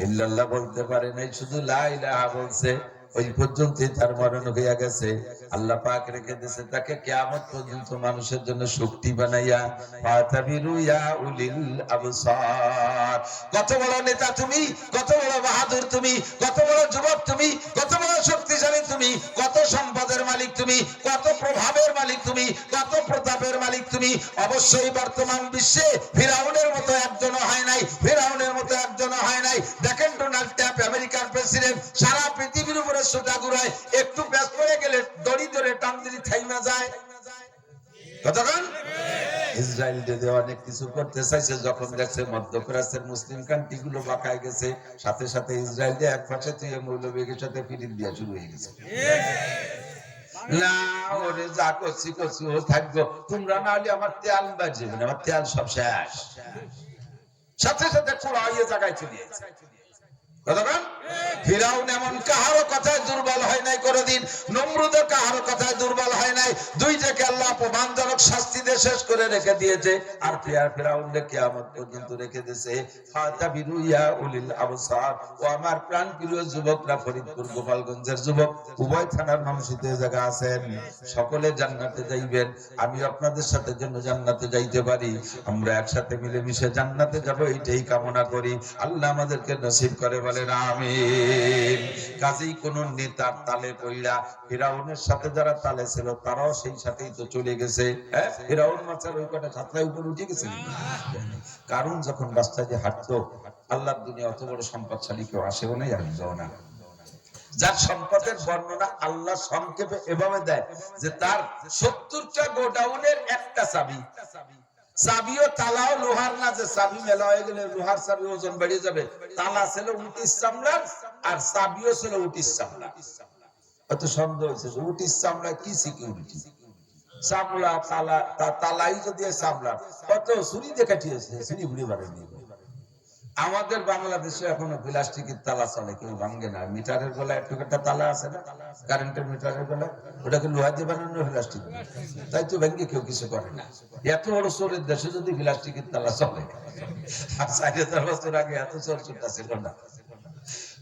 ইল্লাল্লাহ বলতে পারে নাই শুধু লা ইলাহা বলছে ওই পর্যন্ত তার মরণ হয়ে গেছে আল্লাহ পাক রেখে দিয়েছে তাকে কিয়ামত পর্যন্ত মানুষের জন্য শক্তি বানাইয়া ফাতাবিরু ইয়া উলিল আবসার কত বড় নেতা তুমি কত বড় বাহাদুর তুমি কত বড় যুবক তুমি কত বড় শক্তিশালী তুমি কত সম্পদের মালিক তুমি কত প্রভাবের মালিক তুমি কত প্রতাপের মালিক তুমি অবশ্যই বর্তমান বিশ্বে ফিরাউনের মতো একজনও হয় নাই ফিরাউনের মতো একজনও হয় নাই দেখেন ডোনাল্ড ট্রাম্প আমেরিকার প্রেসিডেন্ট সারা পৃথিবীর উপরে সোজা ঘুরায় একটু ব্যস্ত হয়ে গেলে দড়ি ধরে টান দিলে থাইমা যায় কতক্ষণ ইসরায়েল যদি অনেক কিছু করতে চাইছে যখন দেখছে মধ্যপ্রাচ্যের মুসলিম কান্ট্রি গুলো বাঁকায় গেছে সাথে সাথে ইসরায়েল যে এক পাশে থেকে মৌলবীদের সাথে ফিরিয়ে দেওয়া শুরু হয়ে গেছে না ওরে যা করছি ও থাকবো তোমরা না হলে আমার তেল বাজবে না আমার তেল সব শেষ সাথে সাথে কুড়াইয়ে জায়গায় চলে গেছে ফিরাউন এমন কাহারো কথায় দুর্বল হয় নাই কোনদিন নমরুদ কাহারো কথায় দুর্বল হয় নাই দুইটাকে আল্লাহ অপমানজনক শাস্তি দিয়ে শেষ করে রেখে দিয়েছে আর ফিরাউনকে কিয়ামত পর্যন্ত রেখে দিয়েছে ফাতাবিরু ইয়া উলিল আবসার ও আমার প্রাণপ্রিয় যুবকরা ফরিদপুর গোপালগঞ্জের যুবক উভয় থানার মানুষিতে জায়গা আছেন সকলে জান্নাতে যাইবেন আমি আপনাদের সাথে জন্য জান্নাতে যাইতে পারি আমরা একসাথে মিলেমিশে জান্নাতে যাব এইটাই কামনা করি আল্লাহ আমাদেরকে নসিব করে বলেন আমিন কাজেই কোন নেতার তালে পইড়া ফিরাউনের সাথে যারা তালে ছিল তারাও সেই সাথেই তো চলে গেছে হ্যাঁ ফিরাউন মাছের ওই কটা ছাত্রায় উপরে উঠে গেছে কারণ যখন রাস্তায় যে হাঁটতো আল্লাহর দুনিয়া অত বড় সম্পদশালী কেউ আসেও নাই আসবেও না যার সম্পদের বর্ণনা আল্লাহ সংক্ষেপে এভাবে দেয় যে তার 70টা গোডাউনের একটা চাবি চাবিও তালাও লোহার না যে চাবি মেলা হয়ে গেলে লোহার চাবি ওজন বেড়ে যাবে তালা ছিল উটির চামড়ার আর চাবিও ছিল উটির চামড়া এত সন্দেহ হয়েছে যে উটির চামড়া কি সিকিউরিটি, চামড়া তালা তালাই যদি চামড়া কত চুরি দেখাটিয়েছে, চুরি ঘুরে বাড়েনি। আমাদের বাংলাদেশে এখনো প্লাস্টিকের তালা চলে, কেউ ভাঙ্গে না। মিটারের গলায় একটু একটা তালা আছে না, কারেন্টের মিটারের গলায়, ওটাকে লোহা দিয়ে বানানো প্লাস্টিক, তাই তো ভেঙ্গে কেউ কিছু করে না। এত বড় চোরের দেশে যদি প্লাস্টিকের তালা চলে, আর ৪,০০০ বছর আগে এত চোর চোরটা ছিল না।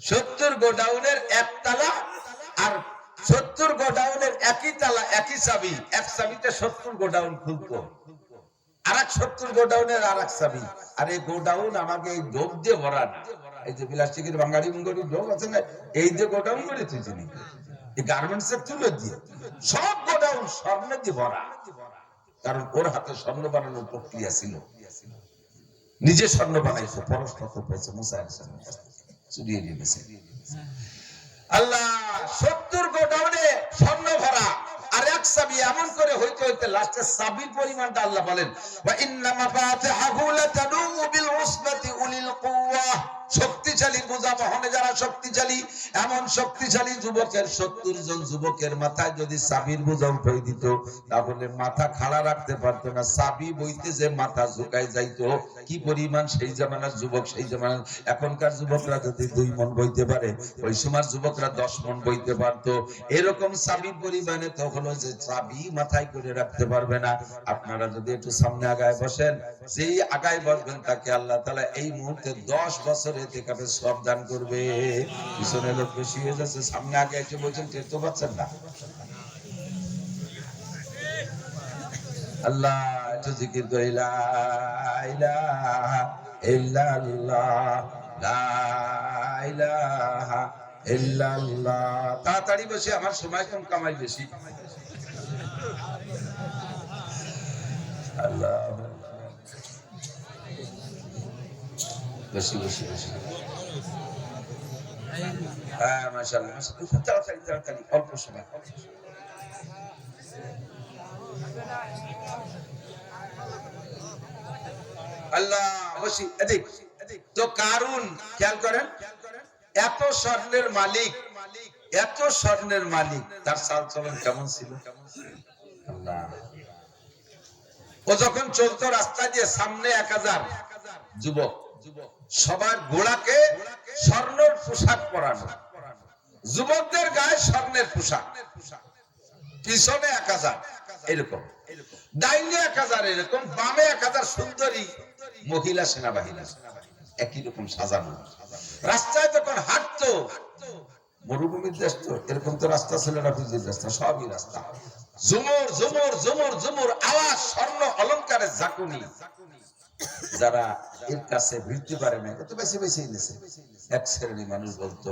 ৭০ গোডাউনের এক তালা আর ৭০ গোডাউনের একই তালা, একই চাবি, এক চাবিতে ৭০ গোডাউন খুলতো, আর এক ৭০ গোডাউনের আর এক চাবি। আর এই গোডাউন আমাকে এই ডোব দিয়ে ভরা না, এই যে প্লাস্টিকের বাঙালি মুঙ্গরি ডোব আছে না, এই যে গোডাউন করে তুলছে নি, এই গার্মেন্টস এর তুলে দিয়ে সব গোডাউন স্বর্ণ দিয়ে ভরা। কারণ ওর হাতে স্বর্ণ বানানোর প্রক্রিয়া ছিল, নিজে স্বর্ণ বানাইছে, পরস্পর পেয়েছে, মুসা আলাইহিস সালাম চুরিয়ে নিয়ে গেছে। আল্লাহ ৭০ গোডাউনে স্বর্ণ ভরা, আর এক চাবি। এমন করে হইতে হইতে লাস্টে চাবির পরিমাণটা আল্লাহ বলেন, ওয়া ইন্না মাফাতিহাহু লাতানু বিল উসবাতি উলিল কুওয়া। শক্তিশালী বোঝা বহনে যারা শক্তিশালী, এমন শক্তিশালী যুবকের ৭০ জন যুবকের মাথায় যদি চাবির বোঝা উঠে দিত, তাহলে মাথা খাড়া রাখতে পারতো না, চাবি বইতে যে মাথা ঝুঁকায় যাইতো। কি পরিমাণ সেই জামানার যুবক, সেই জামানার। এখনকার যুবকরা যদি ২ মণ বইতে পারে, ওই সময় যুবকরা ১০ মণ বইতে পারতো। এরকম চাবি পরিমাণে তো হলো যে চাবি মাথায় করে রাখতে পারবে না। আপনারা যদি একটু সামনে আগায় বসেন, যেই আগায় বসবেন তাকে আল্লাহ তাআলা এই মুহূর্তে ১০ বছর ইতিকাফের সওয়াব দান করবে। পিছনে লোক বেশি হয়ে যাচ্ছে, সামনে আগে এসে বলছেন, টের তো পাচ্ছেন না। আল্লাহ একটু জিকির করি, লা ইলাহা ইল্লাল্লাহ, লা ইলাহা ইল্লাল্লাহ। তাড়াতাড়ি বসে, আমার সময় কম, কামাই বেশি। আল্লাহ বেশি বেশি বেশি। হ্যাঁ মাশাআল্লাহ, তাড়াতাড়ি তাড়াতাড়ি, অল্প সময়। আল্লাহ বসি এদিক। তো কারুন খেয়াল করেন, এত স্বর্ণের মালিক, এত স্বর্ণের মালিক, তার চাল চলন কেমন ছিল? আল্লাহ, ও যখন চলতো রাস্তা দিয়ে, সামনে ১,০০০ যুবক, সবার ঘোড়াকে স্বর্ণের পোশাক পরানো, যুবকদের গায়ে স্বর্ণের পোশাক, পিছনে ১,০০০ এরকম, ডাইনে ১,০০০ এরকম, বামে ১,০০০ সুন্দরী মহিলা সেনাবাহিনী, একই রকম সাজানো। রাস্তায় যখন হাঁটতো, মরুভূমির দেশ তো, এরকম তো রাস্তা ছিল না, পিচের রাস্তা, সবই রাস্তা, ঝুমুর ঝুমুর ঝুমুর ঝুমুর আওয়াজ, স্বর্ণ অলংকারের ঝাঁকুনি। যারা এর কাছে ভিড়তে পারে না, তো বেশি বেশি এনেছে। এক শ্রেণী মানুষ বলতো,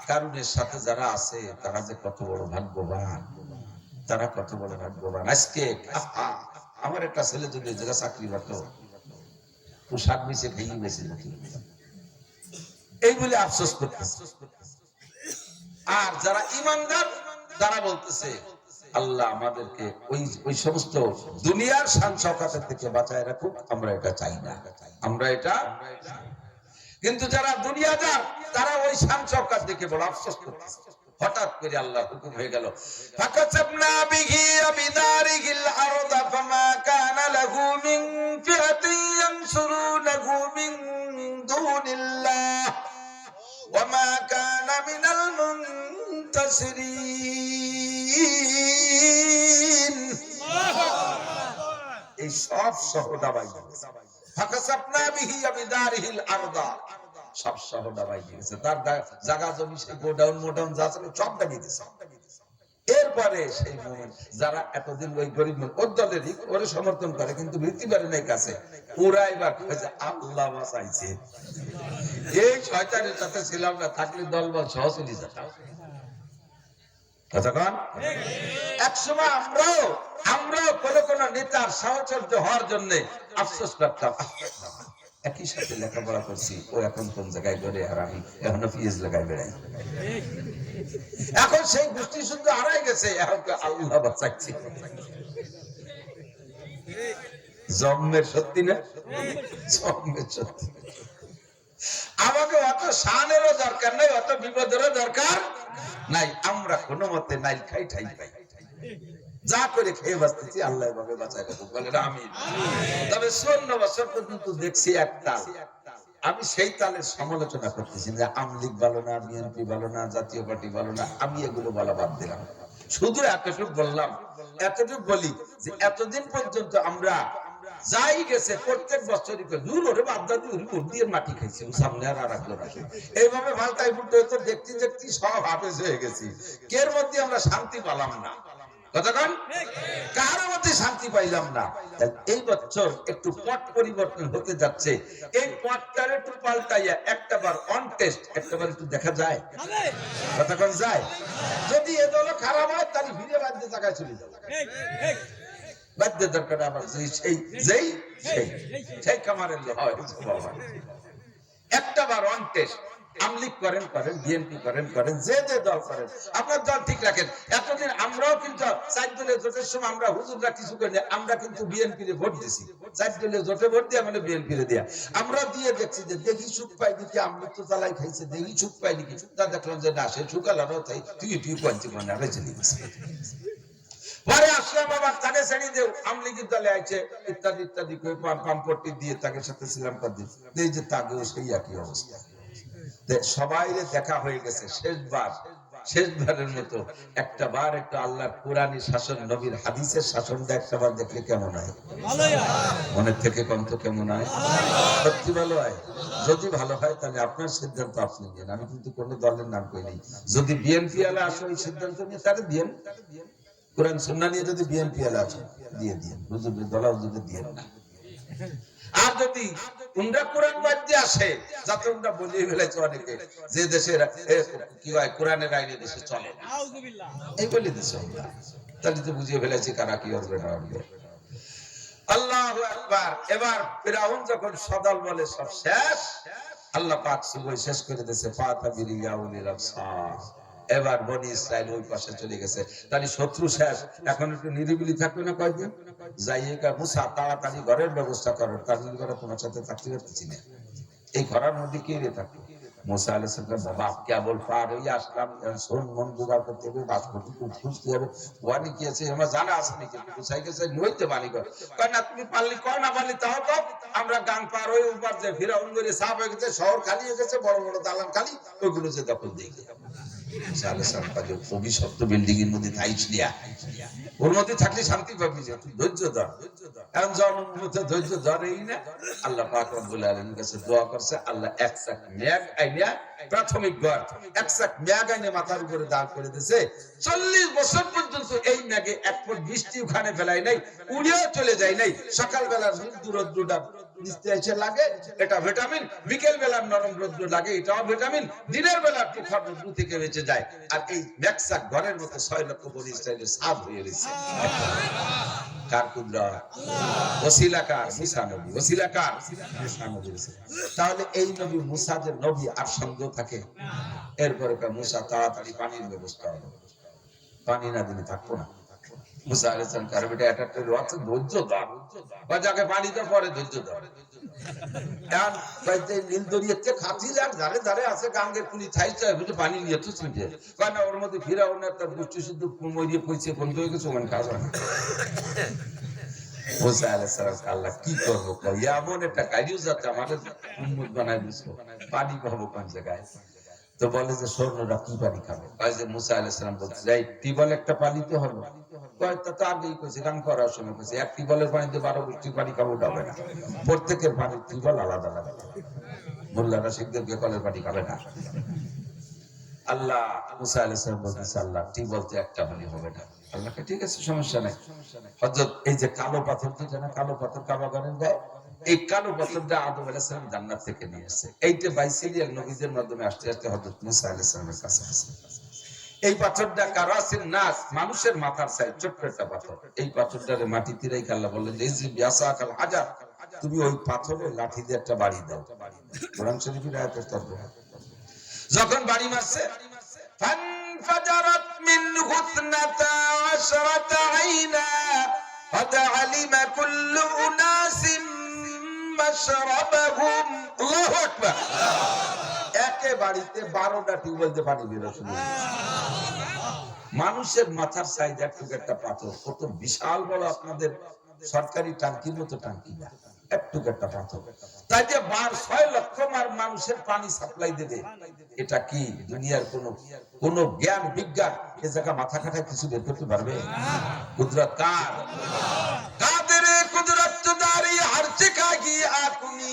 কারুনের সাথে যারা আছে তারা যে কত বড় ভাগ্যবান, তারা কত বড় ভাগ্যবান। আজকে আমার একটা ছেলে যদি জায়গা চাকরি করতো, পোশাক বেঁচে ভেঙে বেঁচে যেত, এই বলে আফসোস করতে। আর যারা ইমানদার, তারা বলতেছে, আল্লাহ আমাদেরকে ওই সমস্ত দুনিয়ার শান শওকতের থেকে বাঁচায় রাখুক, আমরা এটা চাই না, আমরা এটা। কিন্তু যারা দুনিয়াদার, তারা ওই শান শওকত দেখে বড় আফসোস করতেছে। হঠাৎ করে আল্লাহ হুকুম হয়ে গেল, ফাকাসাবনা বিহি বিদারিহিল আরদা ফামা কানা লাহু মিন ফিআতিন ইয়ানসুরুনাহু মিন দুনিল্লাহ ওয়া মা কানা মিনাল মুনতাসিরিন। এই সব সহদাবাই, ফাকাসাবনা বিহি বিদারিহিল আরদা, সব সহদাবাই দিয়েছে, তার জায়গা জমি, সেই গোডাউন মোডাউন যা ছিল সব দাবিয়ে দিয়েছে। এরপরে সেই মোমেন্ট, যারা এতদিন ওই গরিব ওর দলেরই ওরে সমর্থন করে, কিন্তু ভিত্তি পারে নাই কাছে, ওরা এবার আল্লাহ বাঁচাইছে, এই শয়তানের সাথে ছিলাম না, থাকলে দলবল সহ চলে যেতাম। এক সময় আমরাও কোন নেতার সাহচর্য হওয়ার জন্য আফসোস করতাম, একই সাথে লেখাপড়া করছি, ও এখন কোন জায়গায় করে, আর আমি এখনো পিএস লাগাই বেড়াই। এখন সেই গোষ্ঠী শুদ্ধ হারাই গেছে, এখন আল্লাহ বাঁচাচ্ছি। জন্মের সত্যি না, জন্মের সত্যি। আমাকে অত শানেরও দরকার নাই, অত বিপদেরও দরকার নাই, আমরা কোনো মতে নাইল খাই ঠাই পাই, যা করে খেয়ে বাঁচতেছি, আল্লাহ এভাবে বাঁচায় রাখুক, বলেন আমিন। তবে 54 বছর পর্যন্ত দেখছি এক তাল। আমি সেই তালের সমালোচনা করতেছি যে আওয়ামী লীগ ভালো না, বিএনপি ভালো না, জাতীয় পার্টি ভালো না, আমি এগুলো বলা বাদ দিলাম। শুধু এতটুকু বললাম, এতটুকু বলি যে এতদিন পর্যন্ত আমরা যাই গেছে প্রত্যেক বছরই দূর ওরে বাদদাদি ভোট দিয়ে মাটি খাইছি, সামনে আর রাখলো না, এইভাবে ভালটাই ফুটে হতো, দেখতে দেখতে সব হাফেজ হয়ে গেছি, কের মধ্যে আমরা শান্তি পেলাম না, কতক্ষণ কারোর মধ্যে শান্তি পাইলাম না। এই বছর একটু পট পরিবর্তন হতে যাচ্ছে, এই পটটার একটু পাল্টাইয়া একটা বার অন টেস্ট একটা বার একটু দেখা যায়, কতক্ষণ যায়। যদি এ দল খারাপ হয় তাহলে ভিড়ে বাধ্য জায়গায় চলে যাবে, বাধ্য দরকার আবার সেই কামারের হয় একটা বার অন টেস্ট। আমলিক করেন করেন, বিএনপি করেন করেন, যে যে দল করেন, আপনার দল ঠিক রাখেন। এতদিন আমরাও কিন্তু 4 দলীয় জোটের সময় আমরা হুজুররা কিছু করি, আমরা কিন্তু বিএনপি রে ভোট দিছি, 4 দলীয় জোটে ভোট দিয়ে মানে বিএনপি রে দিয়া আমরা দিয়ে দেখছি যে দেখি সুখ পাই নাকি, আমলিক তো জ্বালাই খাইছে, দেখি সুখ পাই নাকি, তা দেখলাম যে না, সে সুখালারও তাই তুই কোয়ান্টি মানে আরে চলে গেছে। পরে আসলাম আবার তাকে ছেড়ে দেও, আমলিগের দলে আছে ইত্যাদি ইত্যাদি করে পাম্পটি দিয়ে তাকে সাথে ছিলাম কদিন, এই যে তাকেও সেই একই অবস্থা। সবাই দেখা হয়ে গেছে, শেষবারের মতো একটা বার একটু আল্লাহর কোরআনী শাসন, নবীর হাদিসের শাসনটা একটা বার দেখলে কেমন হয়, মনের থেকে কম তো কেমন হয়, সত্যি ভালো হয়। যদি ভালো হয় তাহলে আপনার সিদ্ধান্ত আপনি নেন, আমি কিন্তু কোনো দলের নাম কইনি। যদি বিএনপি আলা আসো এই সিদ্ধান্ত নিয়ে তাহলে দিয়েন, কোরআন সুন্নাহ নিয়ে যদি বিএনপি আলা আসো দিয়ে দিয়েন, হুজুরের দলা হুজুরে দিয়েন না। আর যদি উনরা কোরআন বাদ দিয়ে আসে, যাতে উনরা বলিয়ে ফেলেছে অনেকে যে দেশের কি হয় কোরআনের আইনে দেশে চলে না, এই বলে দিছে আমরা, তাহলে তো বুঝিয়ে ফেলেছি কারা কি করবে না করবে। আল্লাহু আকবার। এবার ফিরাউন যখন সদল বলে সব শেষ, আল্লাহ পাক সুবই শেষ করে দিয়েছে, ফাতাবিরি ইয়াউলিল আবসার। এবার বনি ইসরাইল ওই পাশে চলে গেছে, তাহলে শত্রু শেষ, এখন একটু নিরিবিলি থাকবে না কয়েকদিন, যাইয়েকা মুসা তাড়াতাড়ি ঘরের ব্যবস্থা করো, কারণ করে তোমার সাথে থাকতে পারতেছি না, এই ঘরের মধ্যে কে রে থাকবে। মুসা আলাইহিস সালাম বাপ কেবল পার হয়ে আসলাম, শোন মন জোগাড় করতে হবে, বাসপতি খুব খুঁজতে হবে, ওয়ানি কি আছে আমার জানা আছে নাকি, মুসাই গেছে নইতে পারি কর, কয় না তুমি পারলি কর, না পারলি তাও তো আমরা গাং পার হয়ে উপর যে ফিরাউন করে সাফ হয়ে গেছে, শহর খালি হয়ে গেছে, বড় বড় দালান খালি, ওইগুলো যে দখল দিয়ে মুসা আলাইহিস সালাম কাজে অভিশপ্ত বিল্ডিং এর মধ্যে থাইস নিয়া, ওর মধ্যে থাকলে শান্তি পাবি, যে তুই ধৈর্য ধর, এখন জন্ম ধৈর্য ধরেই না। আল্লাহ পাক রব্বুল আলামিনের কাছে দোয়া করছে, আল্লাহ এক চাক মেঘ আইনা, প্রাথমিক ঘর এক চাক মেঘ আইনে মাথার উপরে দাঁড় করে দিয়েছে, 40 বছর পর্যন্ত এই মেঘে এক ফুট বৃষ্টি ওখানে ফেলায় নাই, উড়িয়েও চলে যায় নাই। সকালবেলার রৌদ্রটা নিচে এসে লাগে, এটা ভিটামিন, বিকেল বেলার নরম রৌদ্র লাগে, এটাও ভিটামিন, দিনের বেলার তুফান রৌদ্র থেকে বেঁচে যায়। আর এই মেঘসাক ঘরের মতো 6 লক্ষ বনি ইসরাইলের সাফ হয়ে গেছে। কার কুদরত, ওসিলা কার, মুসা নবী, ওসিলা কার, মুসা নবী। তাহলে এই নবী মুসা যে নবী আর সন্দেহ থাকে, এরপরে মুসা তাড়াতাড়ি পানির ব্যবস্থা হলো, পানি না দিলে থাকবো না। মুসা আলাইহিস সালাম কার বেটা এটা একটা রত ধৈর্য ধর, বা যাকে পানিতে পড়ে ধৈর্য ধর, এখন বাইতে নীল দরিয়াতে খাতি লাগ ধারে ধারে আছে গাঙ্গের কুলি থাইছে, বুঝে পানি নিয়ে তো ছুটে কারণ ওর মধ্যে ফিরাউন একটা দুষ্ট শুদ্ধ মরিয়ে পয়সা বন্ধ হয়ে গেছে, ওখানে খাওয়া না। মুসা আলাইহিস সালাম আল্লাহ কি করবো, এমন একটা কাজও যাতে আমাদের উম্মত বানায় দিছো, পানি পাবো কোন জায়গায়। তো বলে যে স্বর্ণরা কি পানি খাবে, কয় যে মুসা আলাইহিস সালাম বলছে যাই টিবল একটা পানিতে হবে, কয় তা তো আগেই কইছে, গান করার সময় কইছে এক টিবলের পানিতে 12 বৃষ্টি পানি খাবো হবে না, প্রত্যেকের পানির টিবল আলাদা আলাদা, মোল্লারা শিখদের কলের পানি খাবে না। আল্লাহ মুসা আলাইহিস সালাম বলতেছে আল্লাহ টিবল তো একটা পানি হবে না, আল্লাহকে ঠিক আছে সমস্যা নাই। হযরত এই যে কালো পাথর, তো জানা কালো পাথর কাবা ঘরের গায়ে, এই কালো পাথরটা আদম আলাইহিস সালাম জান্নাত থেকে নিয়ে আসছে, এইটা বাইসিলিয়াল নবীদের মাধ্যমে আসতে আসতে হযরত মুসা আলাইহিস সালামের কাছে আসে। এই পাথরটা কারাসিন নাস, মানুষের মাথার সাইজ ছোট্ট একটা পাথর, এই পাথরটারে মাটিতে রেখে আল্লাহ বললেন এই যে বিয়াসাকাল হাজার, তুমি ওই পাথরে লাঠি দিয়ে একটা বাড়ি দাও। কোরআন শরীফের আয়াতের তর্জমা। যখন বাড়ি মারছে, ফানফাজারাত মিনহু 12 আইনা قد علم كل أناس مشربهم الله أكبر। একে বাড়িতে 12টা টিউবওয়েল দিয়ে পানি বের হচ্ছে। মানুষের মাথার সাইজ একটু একটা পাথর, কত বিশাল বড় আপনাদের সরকারি টাঙ্কির মতো টাঙ্কি না, একটু একটা পাথর। তাই যে 6 লক্ষ মানুষের পানি সাপ্লাই দেবে, এটা কি দুনিয়ার কোন জ্ঞান বিজ্ঞান এ জায়গা মাথা খাটায় কিছু বের করতে পারবে? কুদরত কার? কাদের কুদরত দারি হর চিকাগি আকুনি,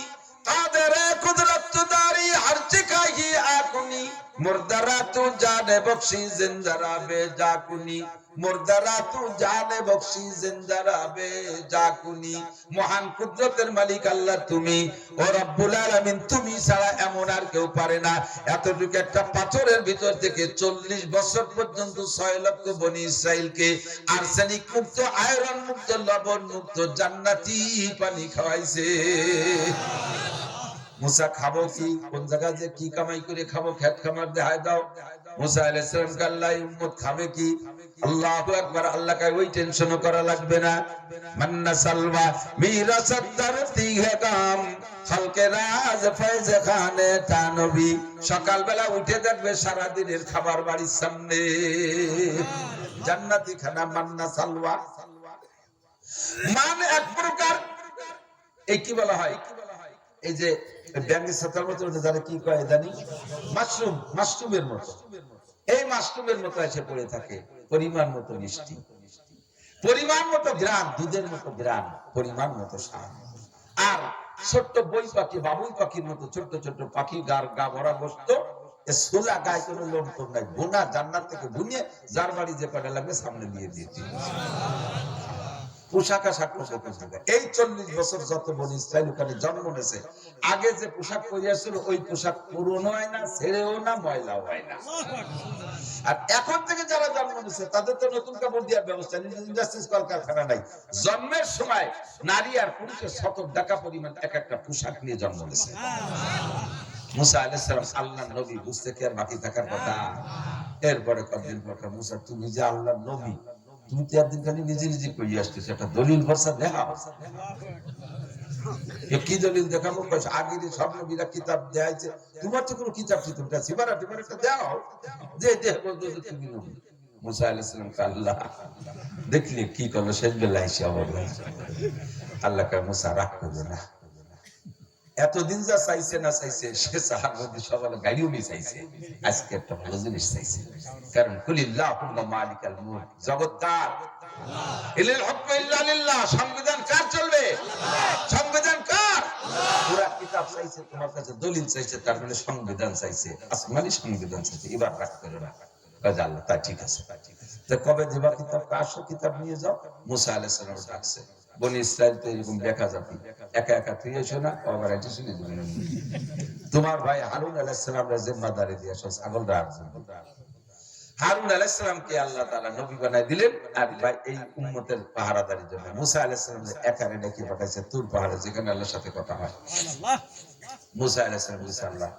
কাদের কুদরত দারি হর চিকাগি আকুনি, মুর্দারা তু জানে বখশি জিন্দারা বে জাকুনি, মুর্দারা তু জানে বখশি জিন্দারা বে জাকুনি। মহান কুদরতের মালিক আল্লাহ তুমি, ও রব্বুল আলামিন তুমি ছাড়া এমন আর কেউ পারে না। এতটুকু একটা পাথরের ভিতর থেকে 40 বছর পর্যন্ত 6 লক্ষ বনি ইসরাইলকে আর্সেনিক মুক্ত, আয়রন মুক্ত, লবণ মুক্ত জান্নাতি পানি খাওয়াইছে। মুসা খাবো কি, কোন জায়গা যে কি কামাই করে খাবো, খেত খামার দেখায় দাও। মুসা আলাইহিস সালাম কে আল্লাহ উম্মত খাবে কি? আল্লাহু আকবার। আল্লাহ কয় ওই টেনশনও করা লাগবে না। মান্না সালওয়া মিরা সত্তর তিহে কাম খালকে রাজ ফয়জ খানে তানবী। সকালবেলা উঠে দেখবে সারা দিনের খাবার বাড়ির সামনে জান্নাতি খানা। মান্না সালওয়া মানে এক প্রকার, এই কি বলা হয়, এই যে ব্যাঙের ছাতার মতো যারা কি কয় জানি, মাশরুম, মাশরুমের মতো, এই মাশরুমের মতো এসে পড়ে থাকে। পরিমাণ মতো মিষ্টি, পরিমাণ মতো গ্রাম, দুধের মতো গ্রাম, পরিমাণ মতো স্বাদ। আর ছোট্ট বই পাখি, বাবুই পাখির মতো ছোট্ট ছোট্ট পাখি গা ভরা বসতো, সোজা গায়ে কোনো লোম টোম নাই, বোনা জান্নাত থেকে বুনিয়ে যার বাড়ি যে কটা লাগবে সামনে দিয়ে দিয়েছি। পোশাক আশাক এই 40 বছর যত বনি ইসরাইল ওখানে জন্ম নিয়েছে, আগে যে পোশাক পরিয়াছিল ওই পোশাক পুরনো হয় না, ছেড়েও না, ময়লাও হয় না। আর এখন থেকে যারা জন্ম নিয়েছে তাদের তো নতুন কাপড় দেওয়ার ব্যবস্থা, ইন্ডাস্ট্রিজ কলকারখানা নাই। জন্মের সময় নারী আর পুরুষের শতক টাকা পরিমাণ এক একটা পোশাক নিয়ে জন্ম নিয়েছে। মুসা আলাইহিস সালাম আল্লাহর নবী, বুঝতে কি আর বাকি থাকার কথা? এরপরে কদিন পর মুসা তুমি যে আল্লাহর নবী, তুমি তো একদিন খালি নিজে নিজে কই আসতেছো, একটা দলিল ভরসা দেখাও। কি দলিল দেখাবো? আগে যে সব নবীরা কিতাব দেয়াইছে, তোমার তো কোনো কিতাব টিতাবটা সিবারা টিবারাটা দাও যে বলতো যে তুমি নবী। মুসা আলাইহিস সালাম কে আল্লাহ দেখলি কি করলো, শেষ বেলায় এসে অবলা। আল্লাহ কয় মুসা রাগ করবে না, এতদিন যা চাইছে না চাইছে সে চাহার মধ্যে সবাই গাড়িও চাইছে, আজকে একটা ভালো জিনিস চাইছে। কারণ কুলিল্লাহুম্মা মালিকাল মুলক, জগৎ কার? ইলিল হুকমু ইল্লা লিল্লাহ। সংবিধান কার চলবে? সংবিধান কার? পুরা কিতাব চাইছে তোমার কাছে, দলিল চাইছে, তার মানে সংবিধান চাইছে, আসমানি সংবিধান চাইছে। এবার রাগ করে না, কাজে আল্লাহ তা ঠিক আছে, তো কবে দিবা কিতাব? আসো কিতাব নিয়ে যাও। মুসা আলাইহিস সালাম ডাকছে, বনি ইসরাইল তো এরকম দেখা যাবে, একা একা তুই এসো না, আবার এটা শুনে দিবেন। তোমার ভাই হারুন আলাইহিস সালামের জিম্মাদারি দিয়ে আসো, ছাগল রাখবেন। হারুন আলাইহিস সালামকে আল্লাহ তাআলা নবী বানায় দিলেন, আর ভাই এই উম্মতের পাহারাদারির জন্য মুসা আলাইহিস সালাম একারে ডেকে পাঠাইছে তুর পাহাড়ে, যেখানে আল্লাহর সাথে কথা হয়। সুবহানাল্লাহ। মুসা আলাইহিস সালাম বলেছে, আল্লাহ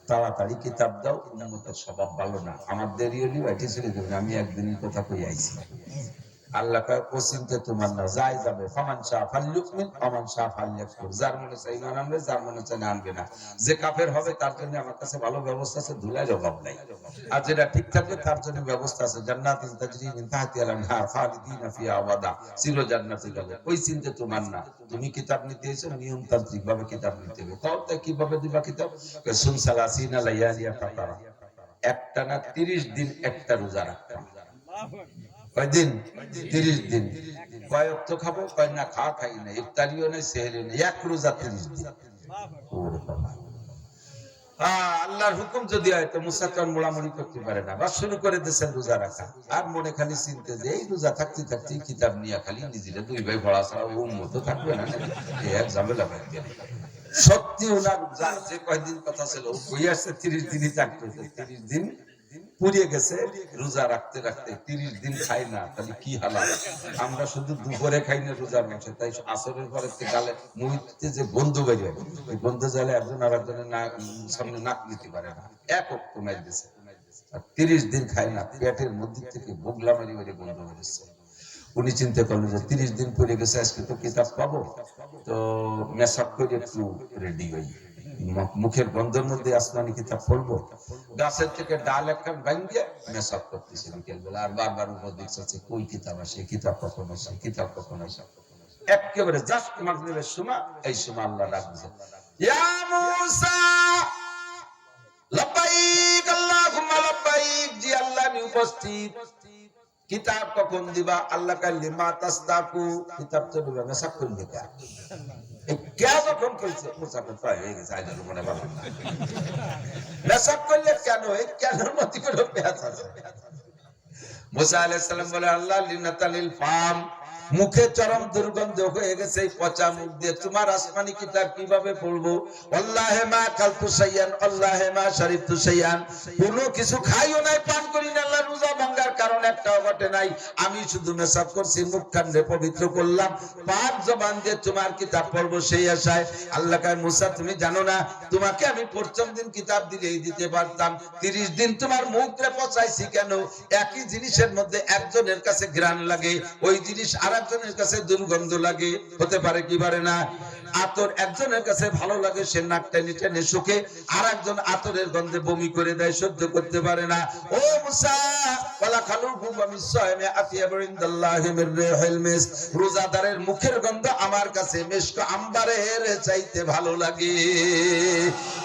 তাড়াতাড়ি কিতাব দাও, উম্মতের স্বভাব ভালো না, আমার দেরি হলেও এটা ছেড়ে দেবেন, আমি একদিনের কথা কই আইছি। আল্লাহ কয় ও চিন্তা তোমার না, যাই যাবে, ফামান শাহ ফালইউমিন ফামান শাহ ফালইয়াকফুর, যার মনে চাই ঈমান আনবে, যার মনে চাই না আনবে না। যে কাফের হবে তার জন্য আমার কাছে ভালো ব্যবস্থা আছে, ধুলার অভাব নাই। আর যেটা ঠিক থাকবে তার জন্য ব্যবস্থা আছে, জান্নাতিন তাজরি মিন তাহতিহাল আনহার খালিদিনা ফিহা আবাদা, চির জান্নাতে যাবে। ওই চিন্তা তোমার না, তুমি কিতাব নিতে এসো নিয়মতান্ত্রিক ভাবে কিতাব নিতে হবে। তাও তাই কিভাবে দিবা কিতাব? সুন সালাসিনা লাইয়ালিয়া ফাতারা, একটানা 30 দিন একটা রোজা রাখতাম। কয়দিন? 30 দিন। কয় ওয়াক্ত খাবো? কয় না খাওয়া খাই না, ইফতারিও নাই, সেহরিও নাই, এক রোজা 30 দিন। আল্লাহর হুকুম যদি হয় তো মুসা তো মোড়ামুড়ি করতে পারে না, বা শুরু করে দিয়েছেন রোজা রাখা। আর মনে খালি চিন্তা যে এই রোজা থাকতে থাকতে কিতাব নিয়ে খালি নিজেরা দুই ভাই পড়া ছাড়া উম্মত থাকবে না, এক ঝামেলা থাকবে। সত্যি ওনার যে কয়দিন কথা ছিল ওই আসছে 30 দিনই থাকতে, 30 দিন পুড়িয়ে গেছে রোজা রাখতে রাখতে। 30 দিন খাই না, তাহলে কি হালাল। আমরা শুধু দুপুরে খাই না রোজার মাংস, তাই আসরের পরে গালে মুহিতে যে বন্ধু বেরিয়ে, ওই বন্ধু জালে একজন আর একজনের সামনে নাক নিতে পারে না, এক কমাই দিয়েছে। আর 30 দিন খায় না, পেটের মধ্যে থেকে বোগলা মারি মারি বন্ধ বেরোচ্ছে। উনি চিন্তা করলো যে 30 দিন পরে গেছে, আজকে তো কিতাব পাবো, তো মেসাক করে একটু রেডি হই। মুখের গন্ধের মধ্যে আসমানি কিতাব পড়বো। গাছের থেকে ডাল একটা ভাঙিয়ে মেসাপ করতেছে বিকেল বেলা, আর বারবার উপর দেখছে কই কিতাব আসে, কিতাব কখন আসে, কিতাব কখন আসে। একেবারে জাস্ট মাগরিবের সময়, এই সময় আল্লাহ ডাক দিয়েছে, ইয়া মূসা লাব্বাইক আল্লাহুম্মা লাব্বাইক, জি আল্লাহ আমি উপস্থিত। কিতাব কখন দিবা? আল্লাহ কাল্লি মা তাসতাকু, কিতাব তো দিবা মেসাপ করবে কে? এই কে যখন কইছে মুসাফির পায় হয়ে গেছে, আইদার মনে পারলাম না মেসাপ করলে কেন, এই কেনর মধ্যে কোনো পেঁয়াজ আছে? মুসা আলাইহিস সালাম বলে, আল্লাহ লিনাতালিল ফাম, মুখে চরম দুর্গন্ধ হয়ে গেছে, এই পচা মুখ দিয়ে তোমার আসমানি কিতাব কিভাবে পড়বো? আল্লাহে মা কালতু শাইয়ান আল্লাহে মা শারিবতু শাইয়ান, কোনো কিছু খাইও নাই, পান করি না, আল্লাহ রোজা ভাঙার কারণ একটাও ঘটে নাই, আমি শুধু মেসাব করছি, মুখ কান্ডে পবিত্র করলাম, পাক জবান দিয়ে তোমার কিতাব পড়বো সেই আশায়। আল্লাহ কয়, মুসা তুমি জানো না, তোমাকে আমি প্রথম দিন কিতাব দিলেই দিতে পারতাম, 30 দিন তোমার মুখে পচাইছি কেন? একই জিনিসের মধ্যে একজনের কাছে ঘ্রাণ লাগে, ওই জিনিস আরেকজনের কাছে দুর্গন্ধ লাগে, হতে পারে কি পারে না? আতর একজনের কাছে ভালো লাগে, সে নাক টেনে টেনে শুকে, আর একজন আতরের গন্ধে বমি করে দেয়, সহ্য করতে পারে না। ও মুসা, ওয়ালা খালুকু বিমিসসাইমি আতিয়াবু ইনদাল্লাহি মির রিহিল মিস, রোজাদারের মুখের গন্ধ আমার কাছে মিশক আম্বারের চাইতে ভালো লাগে।